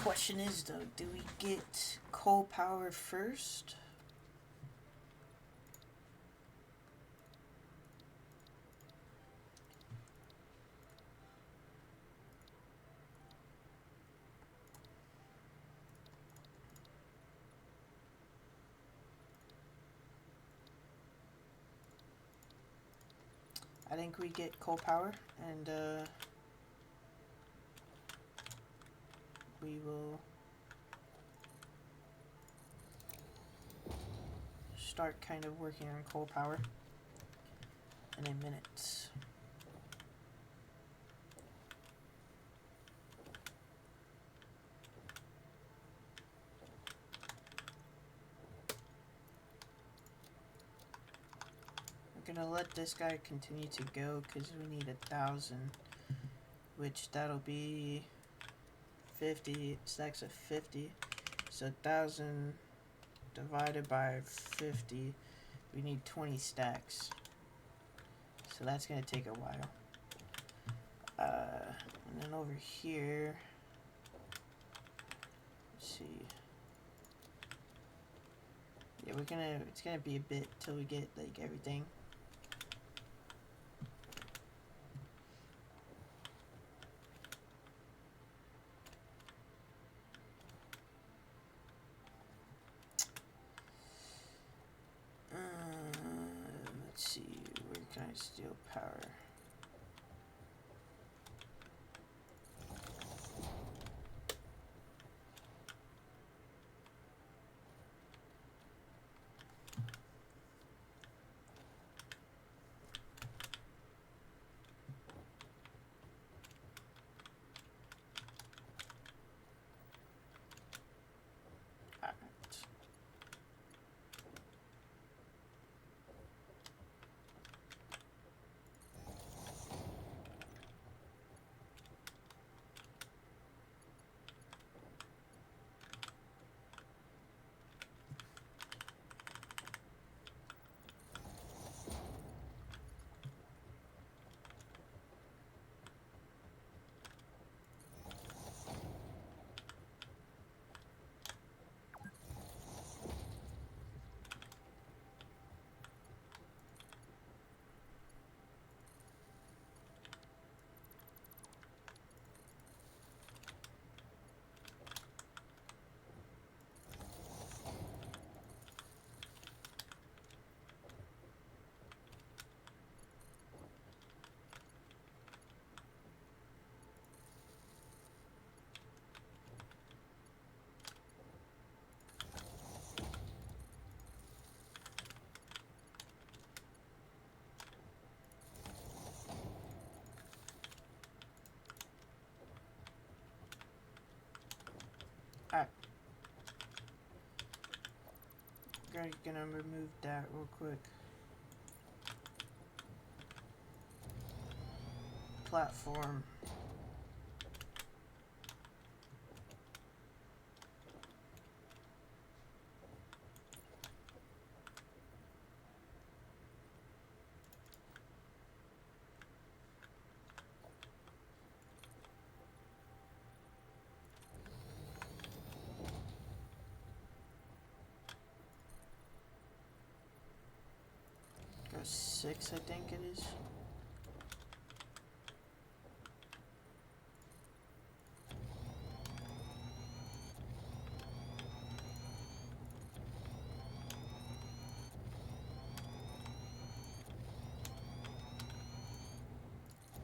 Question is though, do we get coal power first? I think we get coal power, and we will start kind of working on coal power in a minute. I'm gonna let this guy continue to go because we need 1,000, which that'll be 50 stacks of 50. So 1,000 divided by 50, we need 20 stacks. So that's gonna take a while. And then over here, let's see. Yeah, it's gonna be a bit till we get like everything. Let's see, where can I steal power? Gonna remove that real quick. Platform. Go 6, I think it is.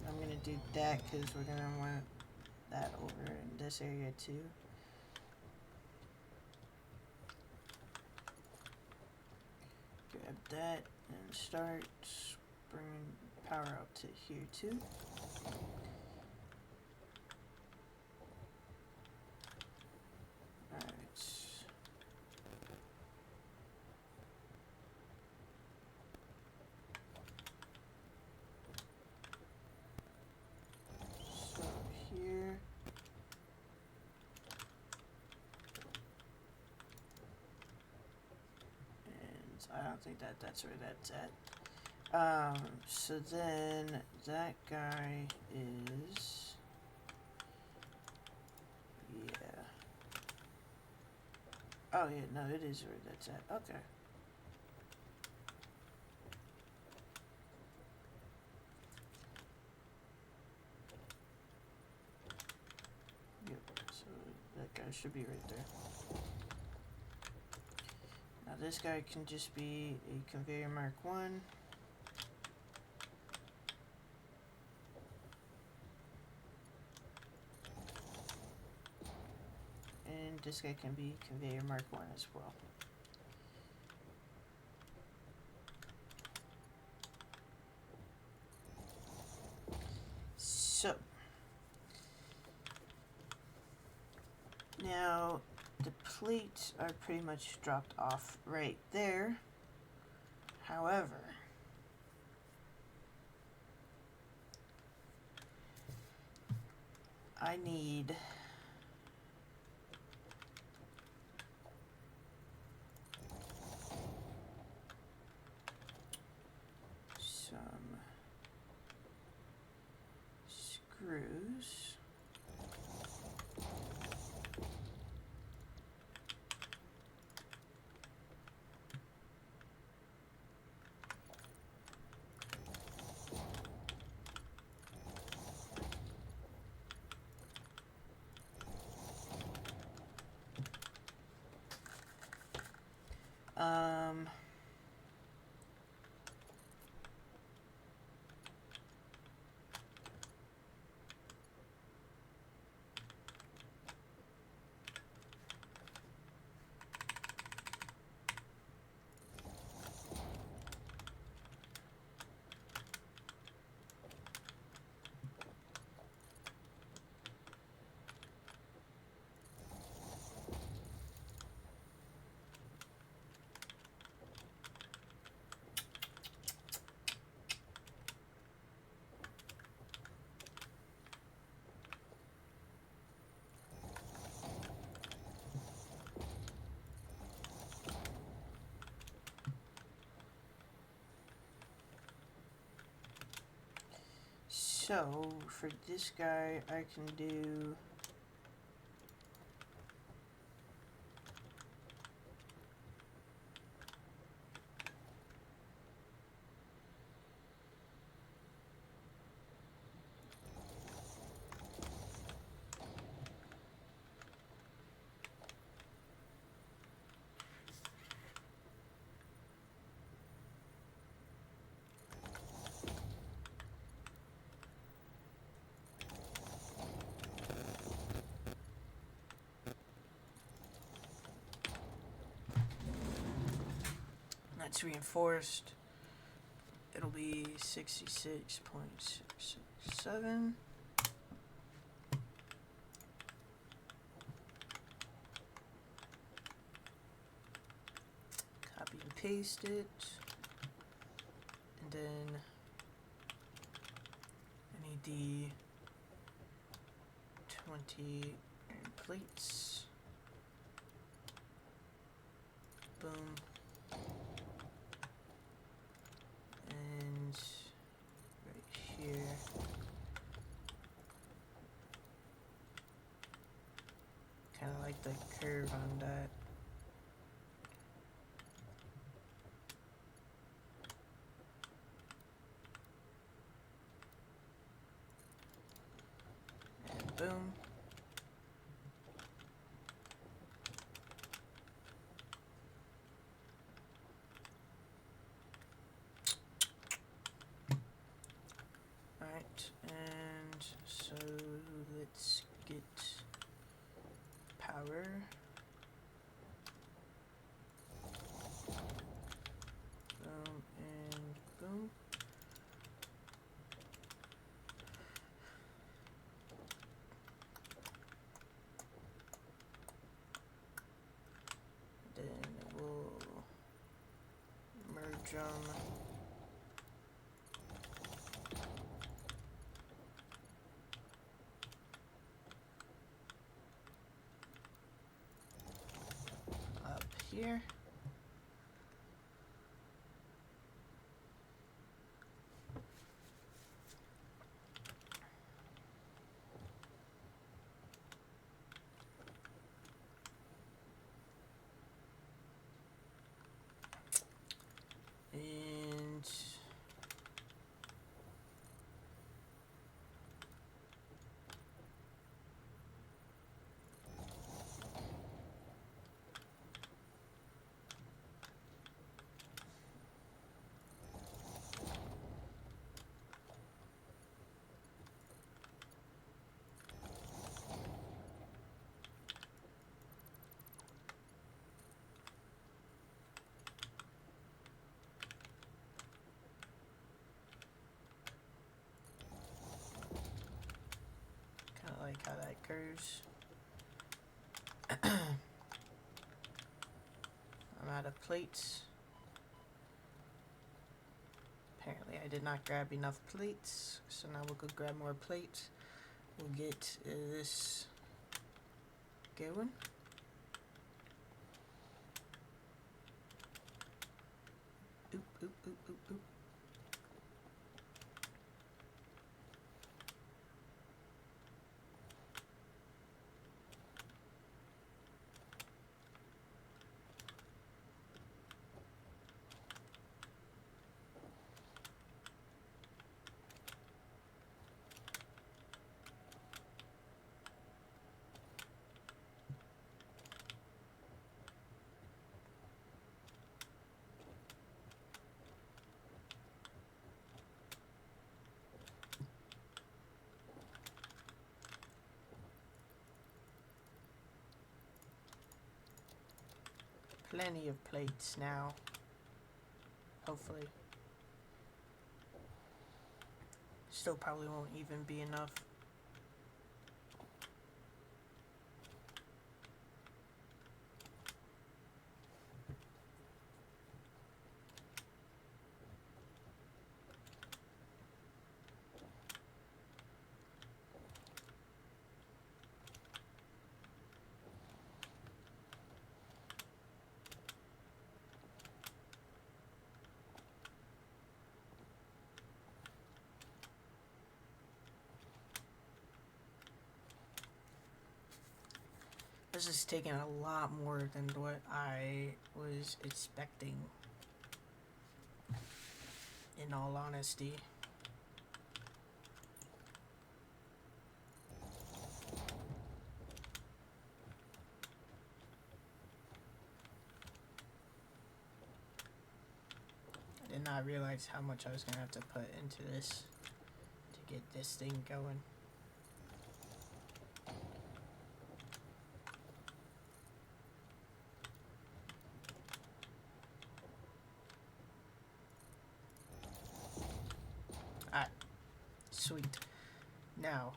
I'm gonna do that because we're gonna want that over in this area too. Grab that and start bringing power up to here too. Alright. So here. And I don't think that's where that's at. So then that guy is, yeah. Oh yeah, no, it is where that's at. Okay. Yep. So that guy should be right there. Now this guy can just be a conveyor mark 1. And this guy can be conveyor mark 1 as well. So now the plates are pretty much dropped off right there. However, I need some screws. Um, so for this guy, I can do that's reinforced. It'll be 66.667. Copy and paste it. And then I need the 20 plates. Boom. And right here. Kind of like the curve on that. And boom. Alright, and so let's get power. Boom and boom. Then we'll merge them. Up here. rotors. I'm out of plates. Apparently I did not grab enough plates, so now we'll go grab more plates. We'll get this going. Oop, oop, oop, oop, oop. Plenty of plates now. Hopefully. Still probably won't even be enough. This is taking a lot more than what I was expecting, in all honesty. I did not realize how much I was gonna have to put into this to get this thing going. Alright, sweet. Now,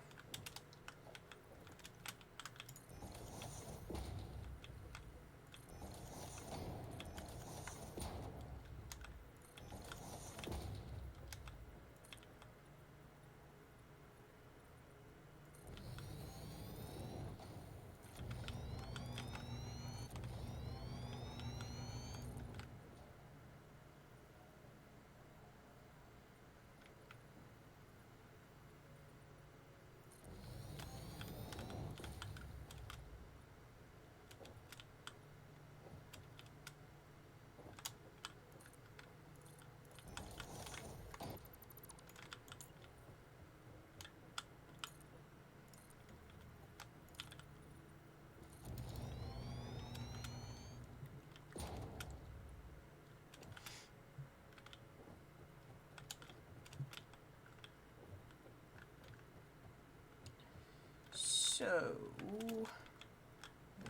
so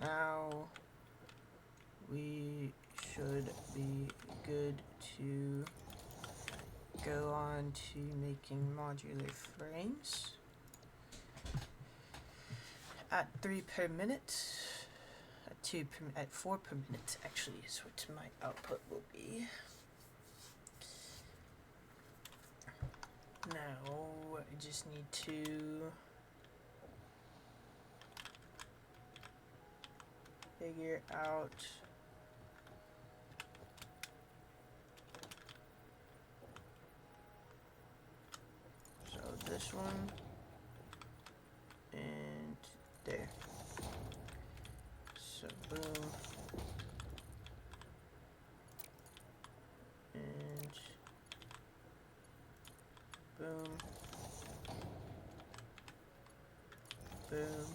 now we should be good to go on to making modular frames at 3 per minute, at 4 per minute actually is what my output will be. Now I just need to figure out so this one and there. So boom and boom, boom.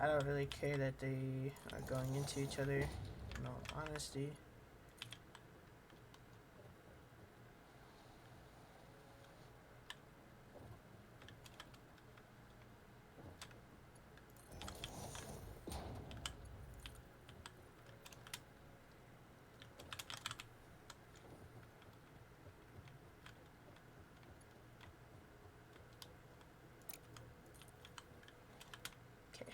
I don't really care that they are going into each other, in all honesty. Okay.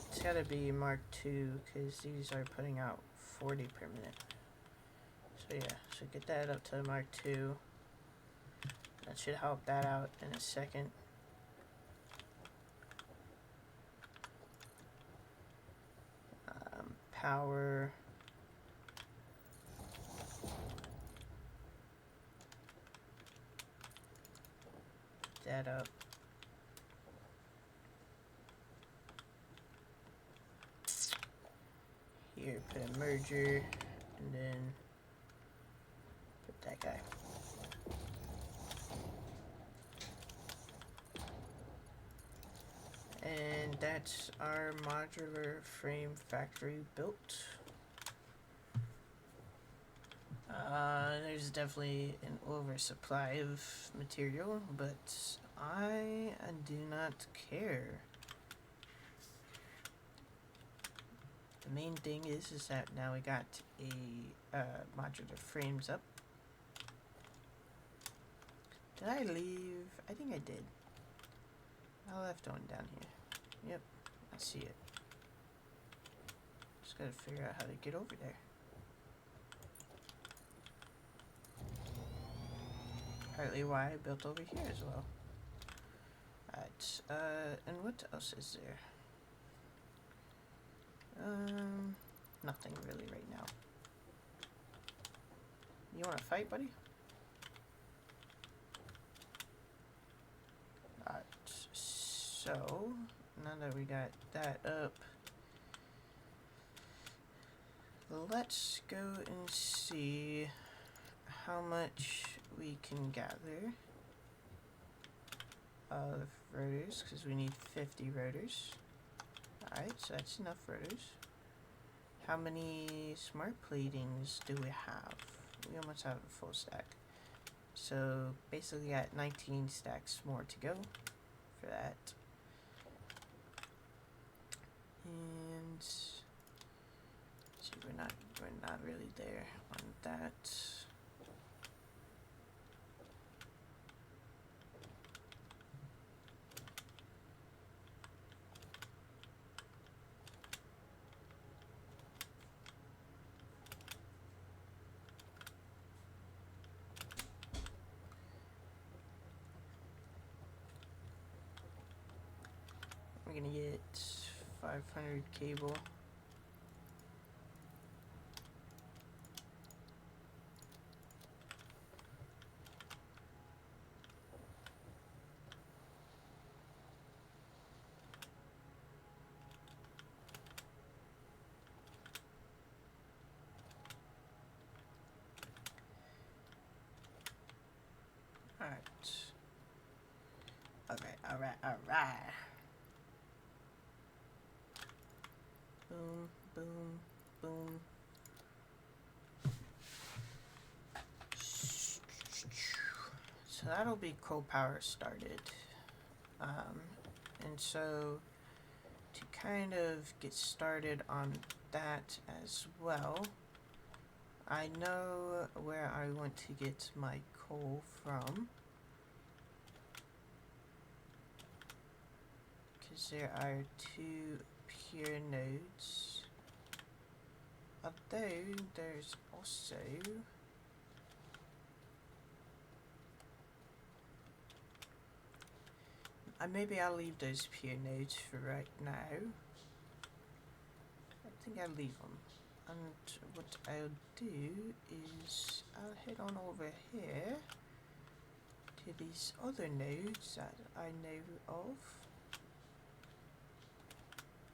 it's gotta be Mark II because these are putting out 40 per minute. So yeah, so get that up to Mark II. That should help that out in a second. Power. That up. Here, put a merger, and then put that guy. And that's our modular frame factory built. There's definitely an oversupply of material, but I do not care. The main thing is that now we got a modular frames up. Did I leave? I think I did. I left one down here. Yep, I see it. Just gotta figure out how to get over there. Partly why I built over here as well. Alright, and what else is there? Nothing really right now. You wanna fight, buddy? Alright, so now that we got that up, let's go and see how much we can gather of rotors, because we need 50 rotors. Alright, so that's enough rotors. How many smart platings do we have? We almost have a full stack. So basically got 19 stacks more to go for that. And see, we're not really there on that. We're gonna get 500 cable. Alright. Boom, boom, boom. So that'll be coal power started. And so to kind of get started on that as well, I know where I want to get my coal from. Because there are 2 pure nodes. Although there's also maybe I'll leave those pure nodes for right now. I think I'll leave them. And what I'll do is I'll head on over here to these other nodes that I know of.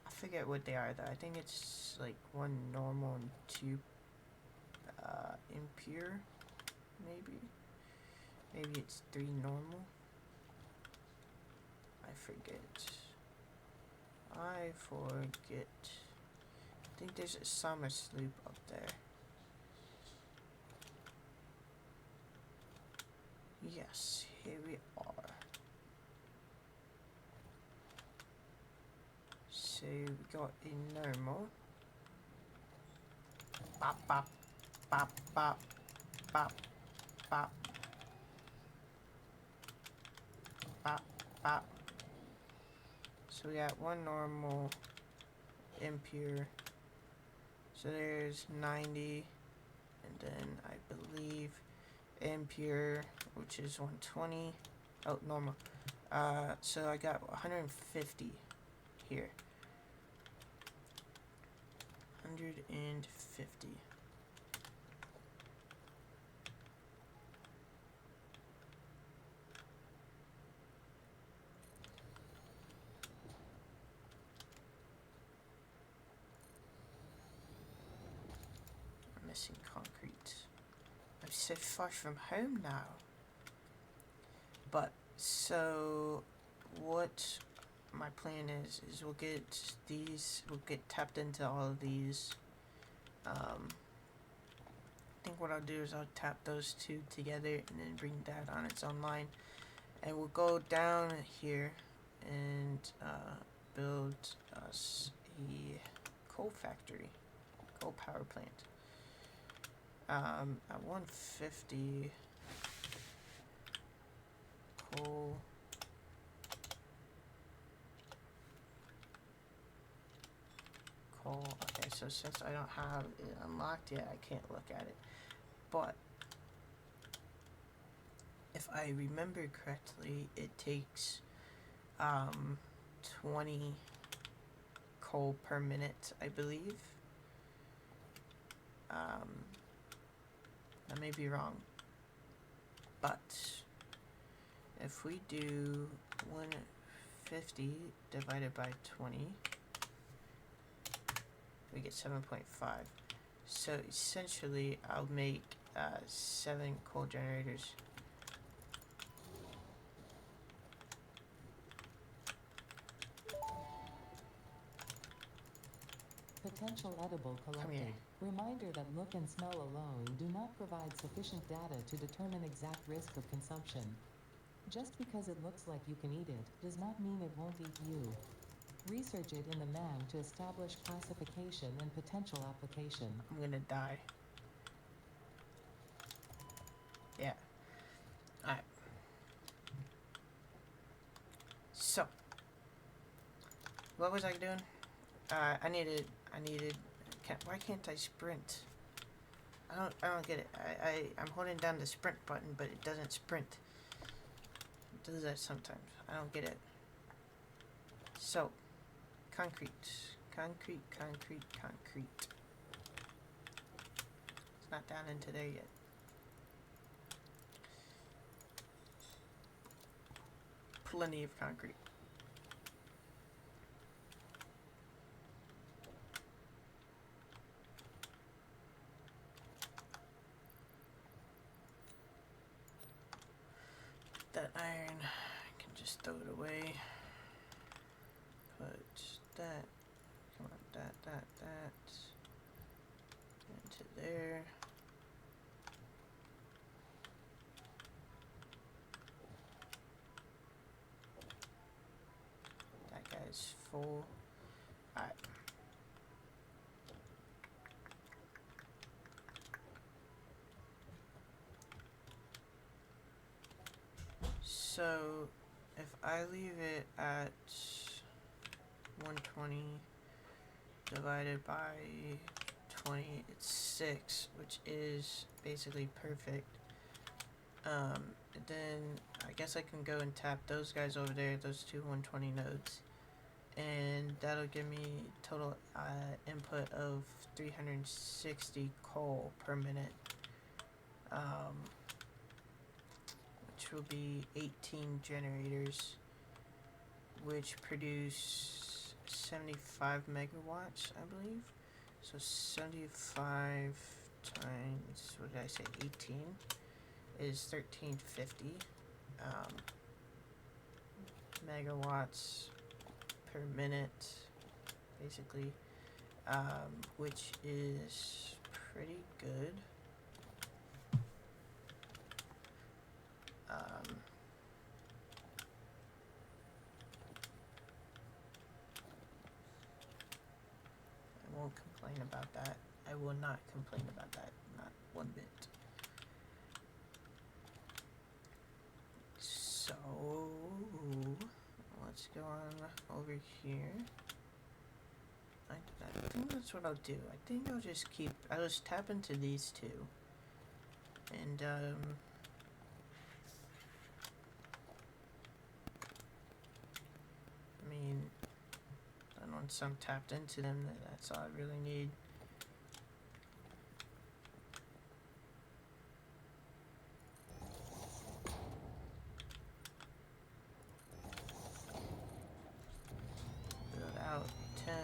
I forget what they are though. I think it's like 1 normal and 2 impure, maybe. Maybe it's 3 normal. I forget. I think there's a summer sloop up there. Yes, here we are. So we got a normal. Bop, bop, bop, bop, bop, bop, bop, bop. So we got 1 normal impure. So there's 90, and then I believe impure, which is 120. Oh, normal. So I got 150 here. 150. I'm missing concrete. I'm so far from home now. But, so, what my plan is we'll get tapped into all of these. I think what I'll do is I'll tap those two together and then bring that on its own line. And we'll go down here and build us a coal factory, coal power plant. At 150 coal. Okay, so since I don't have it unlocked yet, I can't look at it. But if I remember correctly, it takes 20 coal per minute, I believe. I may be wrong, but if we do 150 divided by 20, we get 7.5. So essentially, I'll make 7 coal generators. Potential edible collected. Reminder that look and smell alone do not provide sufficient data to determine exact risk of consumption. Just because it looks like you can eat it, does not mean it won't eat you. Research it in the man to establish classification and potential application. I'm gonna die. Yeah. Alright. So, what was I doing? I needed. Why can't I sprint? I don't get it. I'm holding down the sprint button, but it doesn't sprint. It does that sometimes. I don't get it. So, concrete. It's not down into there yet. Plenty of concrete. That iron, I can just throw it away. Put that, come on, that into there. That guy's full. Alright. So, if I leave it at 120 divided by 20, it's 6, which is basically perfect. Then I guess I can go and tap those guys over there, those two 120 nodes, and that'll give me total input of 360 coal per minute, which will be 18 generators, which produce 75 megawatts, I believe. So 75 times, what did I say, 18 is 1350 megawatts per minute, basically, which is pretty good. I won't complain about that. I will not complain about that, not one bit. So, let's go on over here. I think that's what I'll do. I think I'll just tap into these two. And, I mean, and once I'm tapped into them, that's all I really need. Build out 10.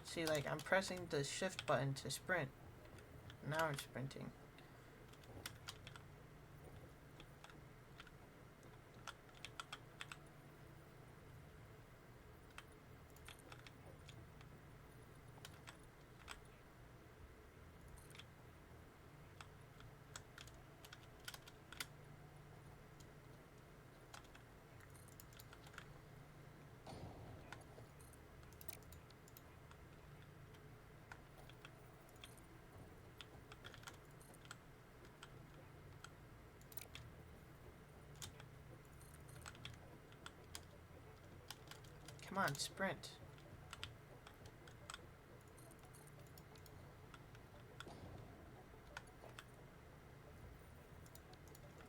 See, like, I'm pressing the shift button to sprint. Now I'm sprinting. Come on, sprint.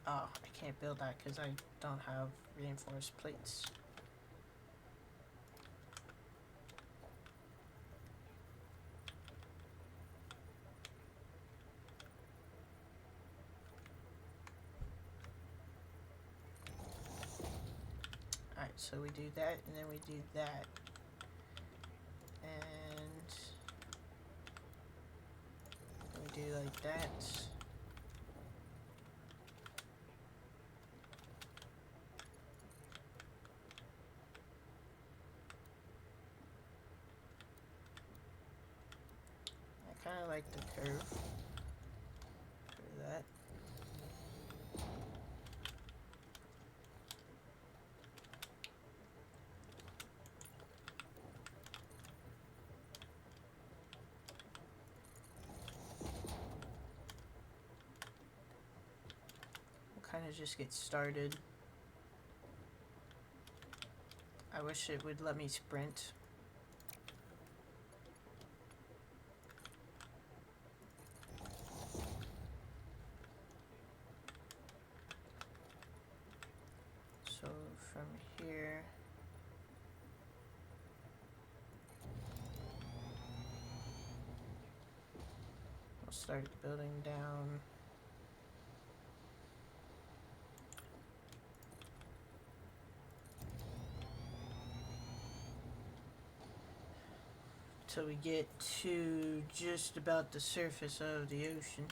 Oh, I can't build that because I don't have reinforced plates. Alright, so we do that, and then we do that. And we do like that. I kind of like the curve for that. We'll kind of just get started. I wish it would let me sprint. So from here, we'll start building down. Till we get to just about the surface of the ocean.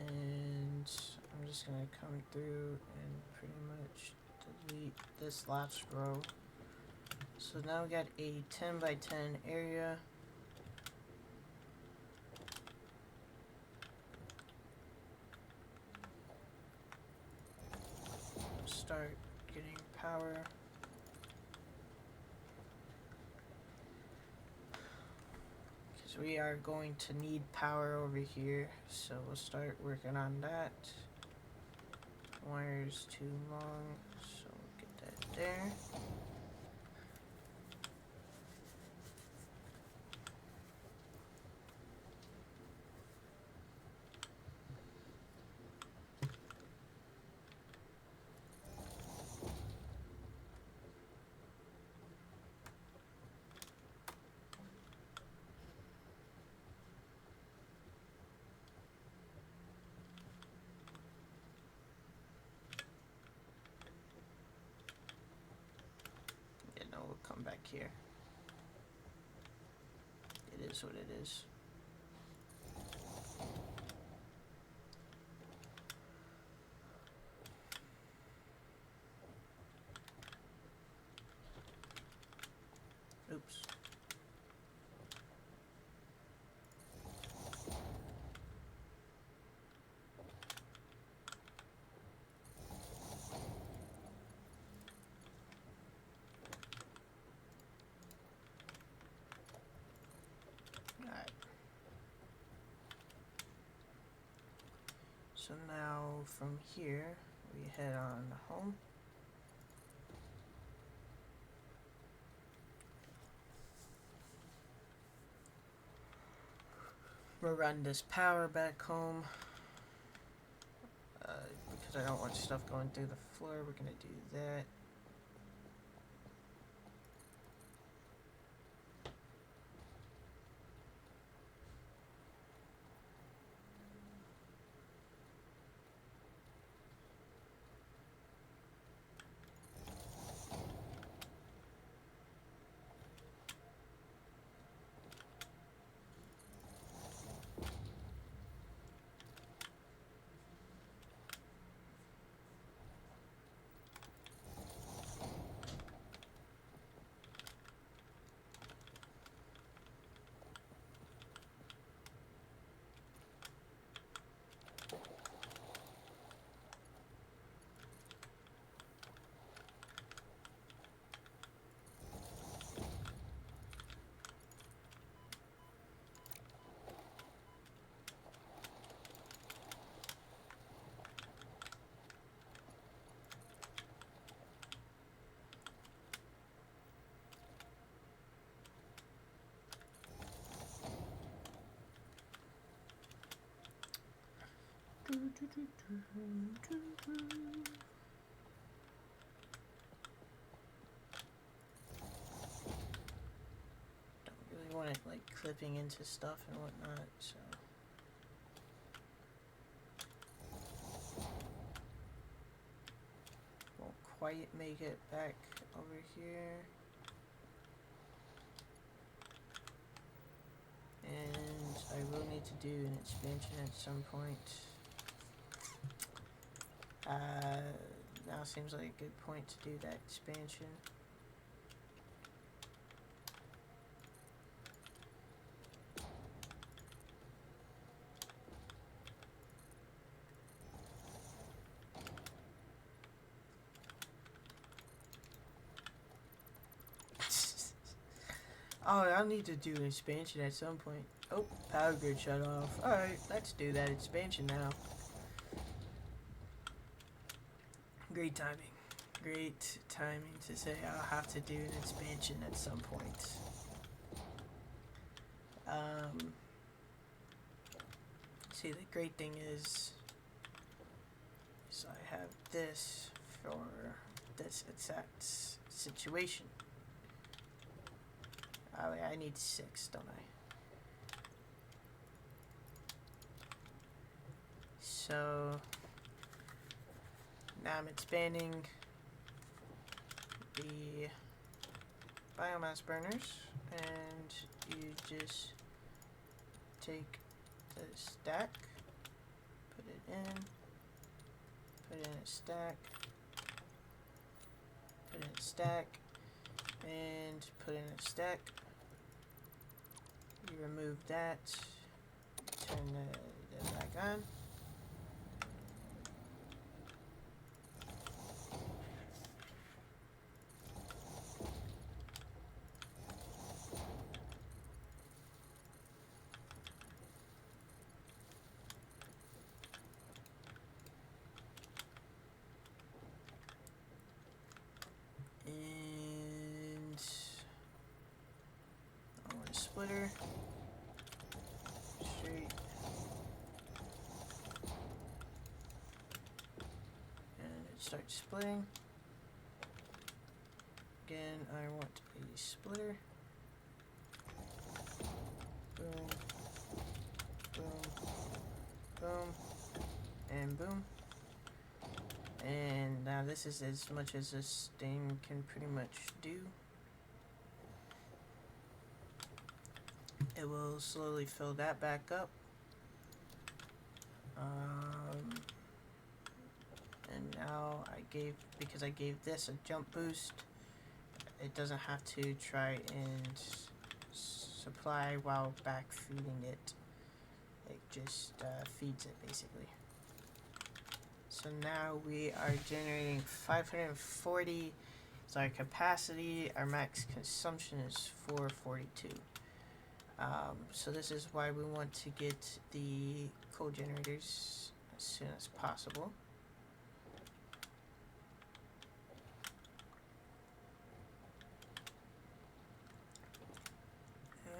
And I'm just gonna come through and pretty much delete this last row. So now we got a 10 by 10 area. Start getting power. Because we are going to need power over here. So we'll start working on that. Wire's too long, so we'll get that there. something back here. It is what it is. Oops. Alright. So now from here, we head on home. We'll run this power back home. Because I don't want stuff going through the floor, we're gonna do that. Don't really want it like clipping into stuff and whatnot, so. Won't quite make it back over here. And I will need to do an expansion at some point. Now seems like a good point to do that expansion. Oh, I'll need to do an expansion at some point. Oh, power grid shut off. Alright, let's do that expansion now. Great timing. Great timing to say I'll have to do an expansion at some point. See, the great thing is I have this for this exact situation. Oh, yeah, I need 6, don't I? So now I'm expanding the biomass burners, and you just take the stack, put it in a stack, put in a stack, and put in a stack. You remove that, turn the back on. And I want a splitter. Straight. And it starts splitting. Again, I want a splitter. Boom. Boom. Boom. And boom. And now this is as much as this thing can pretty much do. it will slowly fill that back up. And now because I gave this a jump boost, it doesn't have to try and supply while back feeding it. It just feeds it basically. So now we are generating 540 is our capacity. Our max consumption is 442. So this is why we want to get the coal generators as soon as possible.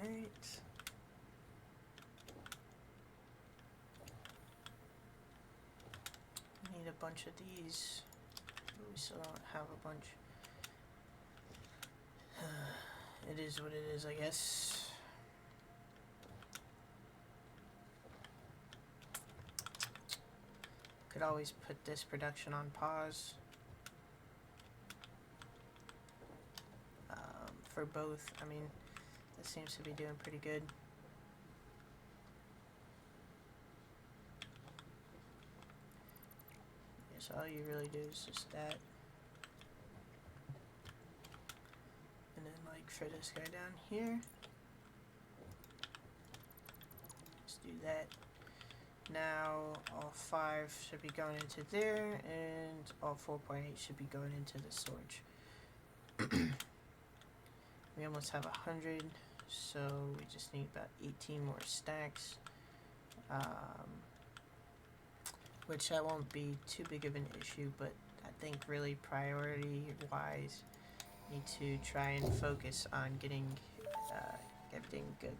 Alright. Need a bunch of these. We still don't have a bunch. It is what it is, I guess. Could always put this production on pause. For both, I mean, it seems to be doing pretty good. So all you really do is just that. And then like for this guy down here, let's do that. Now all 5 should be going into there, and all 4.8 should be going into the storage. We almost have 100, so we just need about 18 more stacks. Which that won't be too big of an issue, but I think really priority-wise, need to try and focus on getting everything good.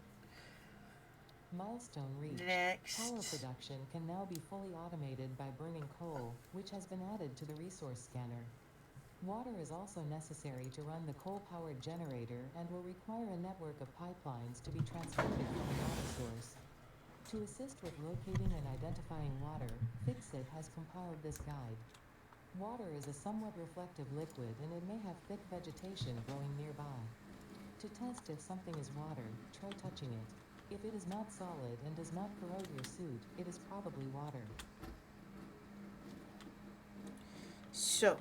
Milestone reached. Next. Power production can now be fully automated by burning coal, which has been added to the resource scanner. Water is also necessary to run the coal-powered generator and will require a network of pipelines to be transported from the water source. To assist with locating and identifying water, Fixit has compiled this guide. Water is a somewhat reflective liquid and it may have thick vegetation growing nearby. To test if something is water, try touching it. If it is not solid and does not corrode your suit, it is probably water. So,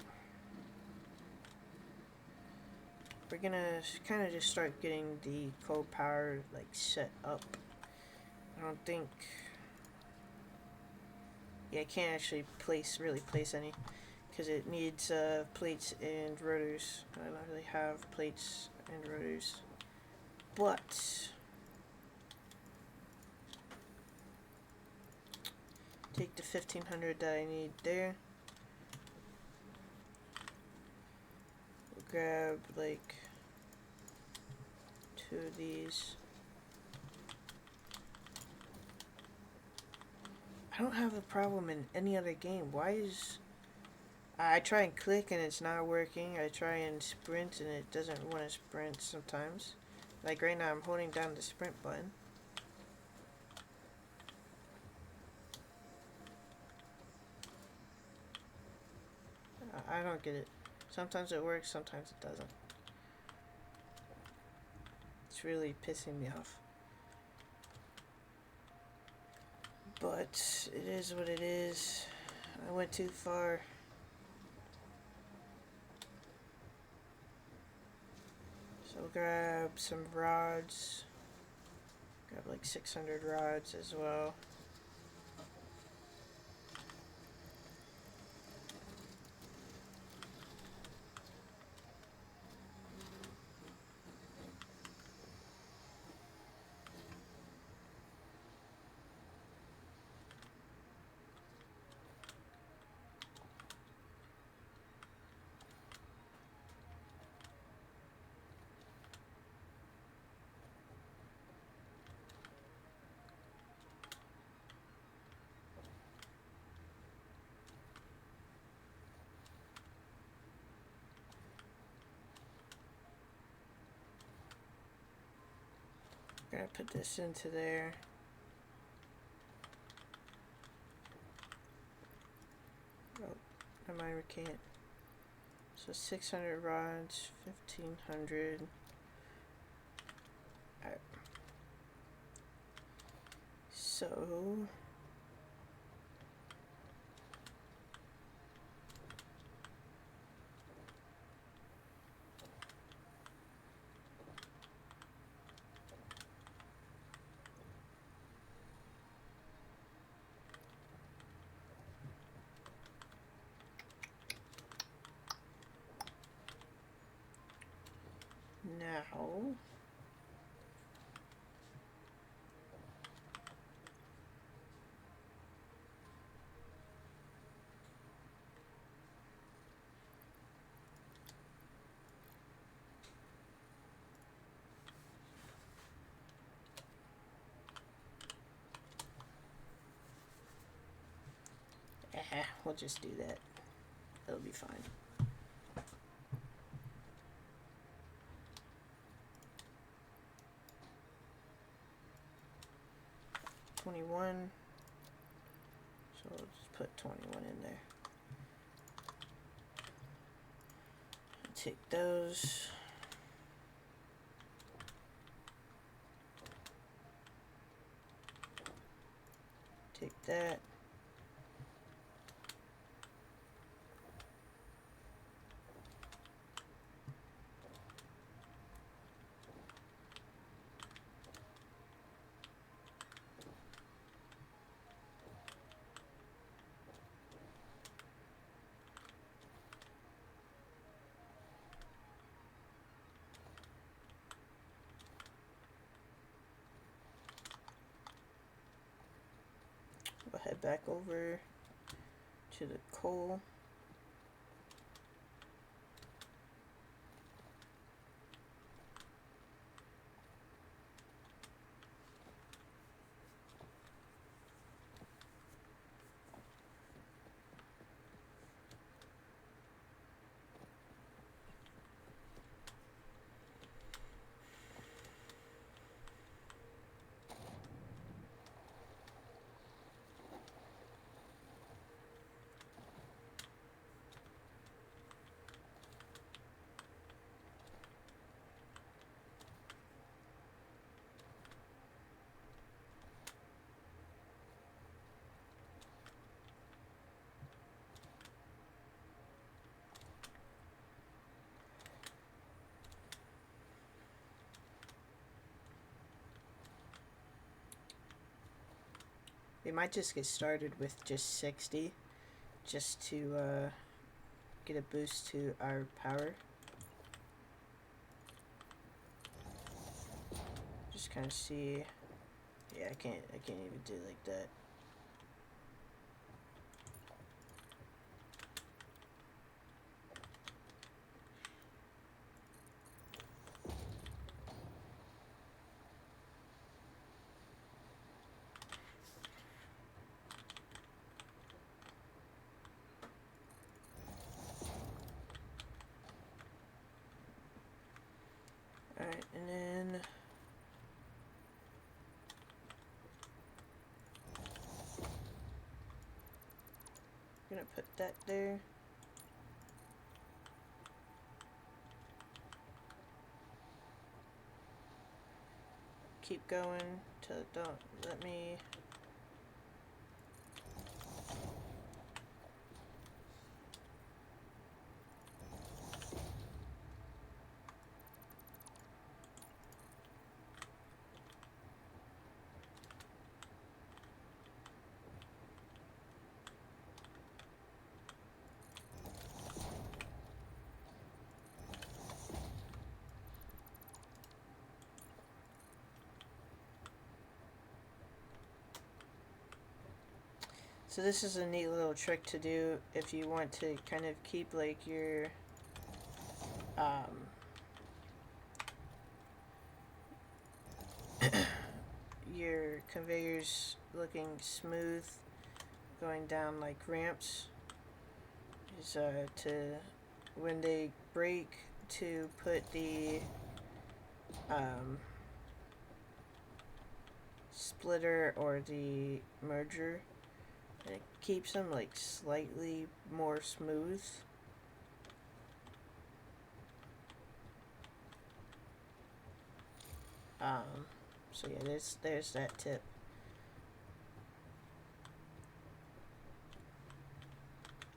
we're gonna kind of just start getting the coal power like set up. I don't think, yeah, I can't actually really place any because it needs plates and rotors. I don't really have plates and rotors, but take the 1500 that I need there. Grab like 2 of these. I don't have a problem in any other game. Why is... I try and click and it's not working. I try and sprint and it doesn't want to sprint sometimes. Like right now I'm holding down the sprint button. I don't get it. Sometimes it works, sometimes it doesn't. It's really pissing me off. But it is what it is. I went too far. So grab some rods. Grab like 600 rods as well. Gonna put this into there. Oh, never mind, we can't. So 600 rods, 1500. Alright. So now we'll just do that. It'll be fine. $21. So we'll just put 21 in there. Take those. Take that. We'll head back over to the coal. We might just get started with just 60 just to get a boost to our power. Just kind of see. Yeah, I can't even do like that. Alright, and then I'm gonna put that there. Keep going till it don't let me. So this is a neat little trick to do if you want to kind of keep like your conveyors looking smooth going down like ramps, is to when they break to put the splitter or the merger, and it keeps them like slightly more smooth. So yeah, there's that tip.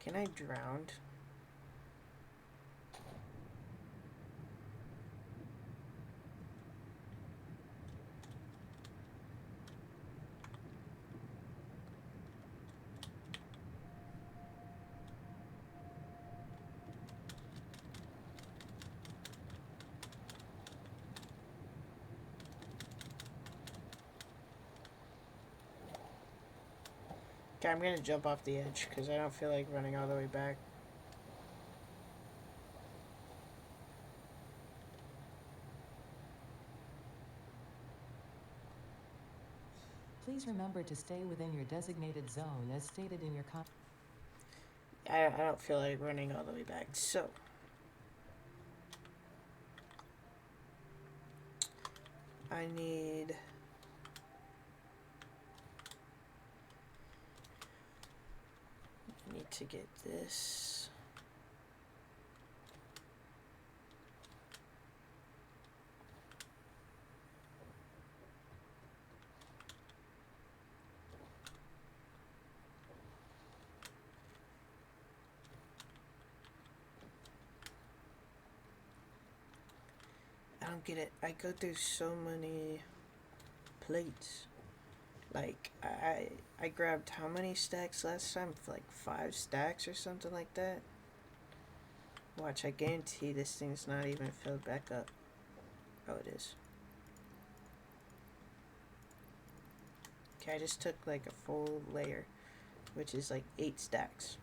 Can I drown? Okay, I'm gonna jump off the edge because I don't feel like running all the way back. Please remember to stay within your designated zone as stated in your I don't feel like running all the way back, so I need to get this. I don't get it. I go through so many plates. Like, I grabbed how many stacks last time? Like 5 stacks or something like that. Watch, I guarantee this thing's not even filled back up. Oh, it is. Okay, I just took like a full layer, which is like 8 stacks.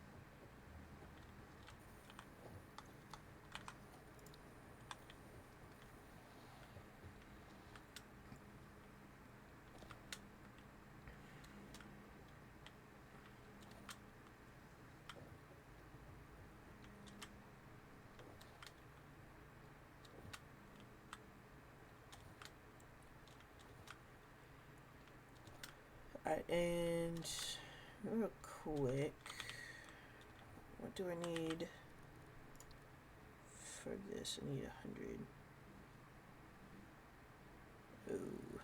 And real quick, what do I need for this? I need 100. Ooh.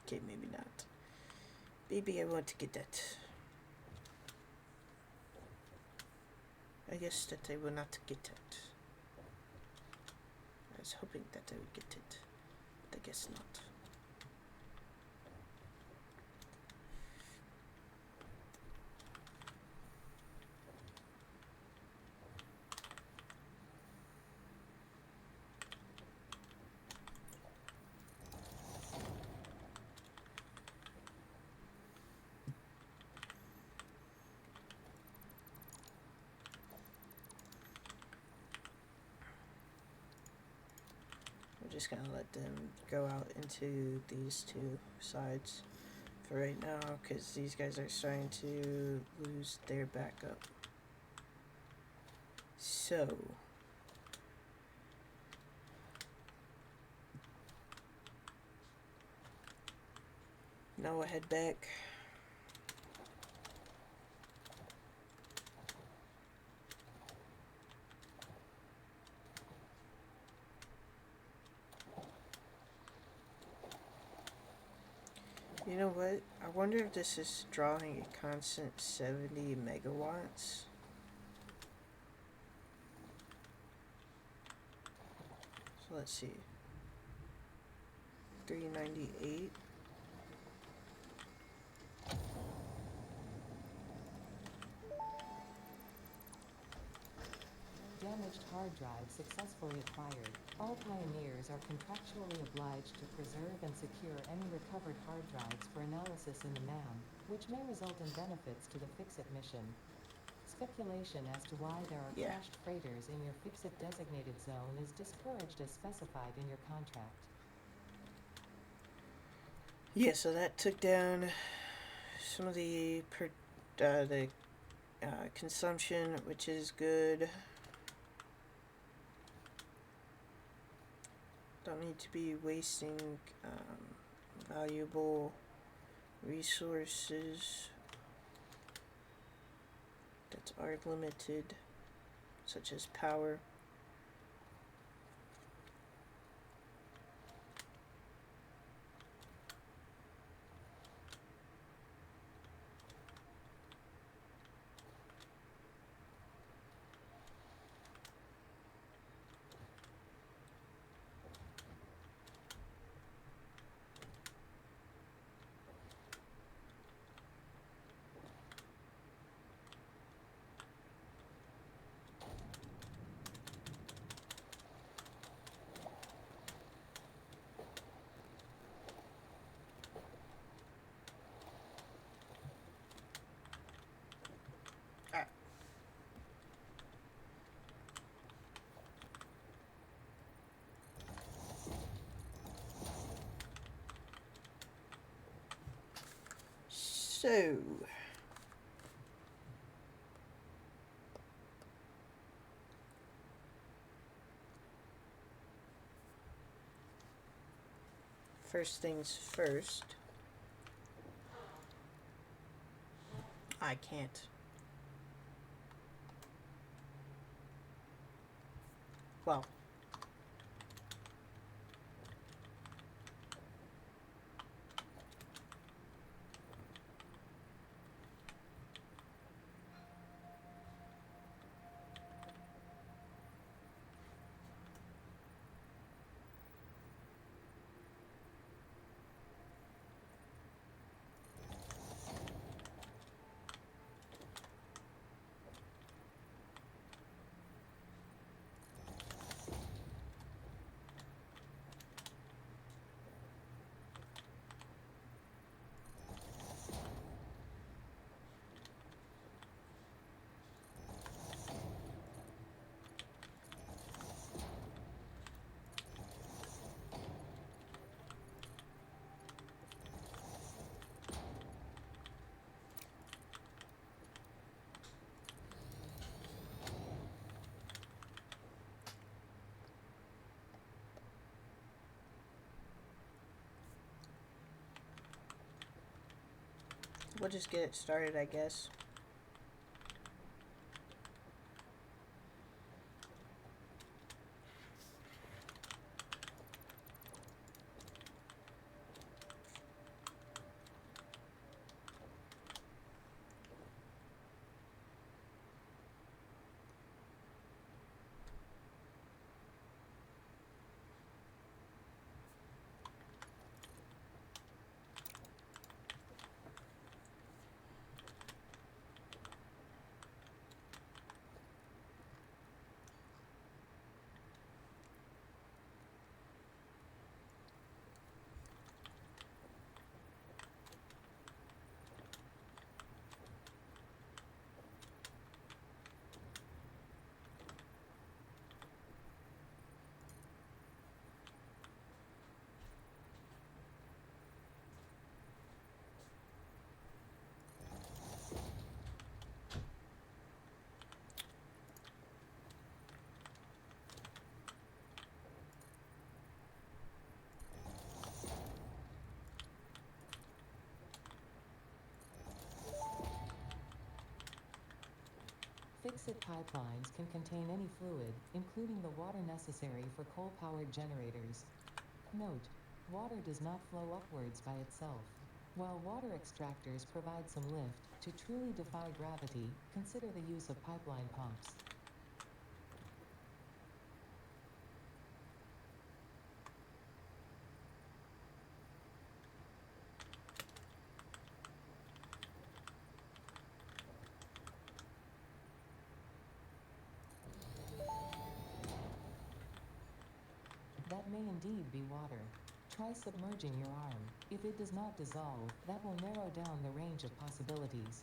Okay, maybe not. Maybe I want to get that. I guess that I will not get it. I was hoping that I would get it, but I guess not. Just gonna let them go out into these 2 sides for right now because these guys are starting to lose their backup. So now we'll head back. You know what? I wonder if this is drawing a constant 70 megawatts. So let's see. 398. damaged hard drive successfully acquired. All pioneers are contractually obliged to preserve and secure any recovered hard drives for analysis in the NAM, which may result in benefits to the Fix-It mission. Speculation as to why there are crashed freighters in your Fix-It designated zone is discouraged as specified in your contract. Yeah, so that took down some of the consumption, which is good. Don't need to be wasting valuable resources that are limited, such as power. So, first things first, I can't. Well, we'll just get it started, I guess. Fixit pipelines can contain any fluid, including the water necessary for coal-powered generators. Note: water does not flow upwards by itself. While water extractors provide some lift, to truly defy gravity, consider the use of pipeline pumps. That may indeed be water. Try submerging your arm. If it does not dissolve, that will narrow down the range of possibilities.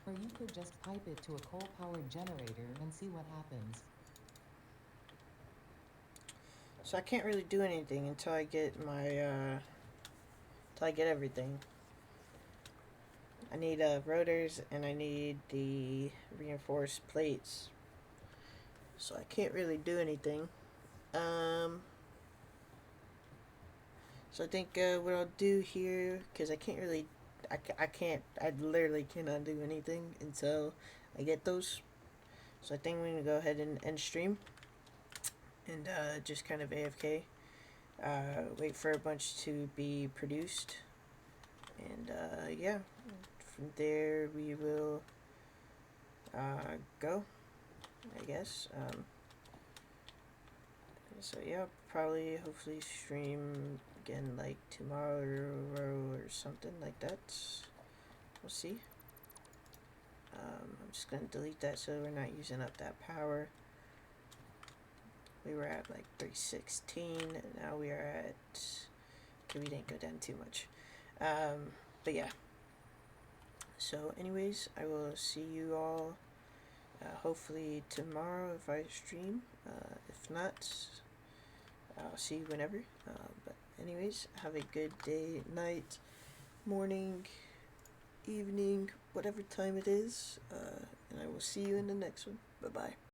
Or you could just pipe it to a coal-powered generator and see what happens. So I can't really do anything until I get my, until I get everything. I need rotors and I need the reinforced plates. So I can't really do anything. So I think what I'll do here, because I can't really, I literally cannot do anything until I get those. So I think we're going to go ahead and end stream and just kind of AFK. Wait for a bunch to be produced. And yeah, from there we will go, I guess. So yeah, probably hopefully stream again like tomorrow or something like that. We'll see. I'm just gonna delete that so we're not using up that power. We were at like 316, and now we are at, okay, we didn't go down too much. But yeah. So anyways, I will see you all hopefully tomorrow if I stream. If not, I'll see you whenever. But anyways, have a good day, night, morning, evening, whatever time it is, and I will see you in the next one. Bye bye.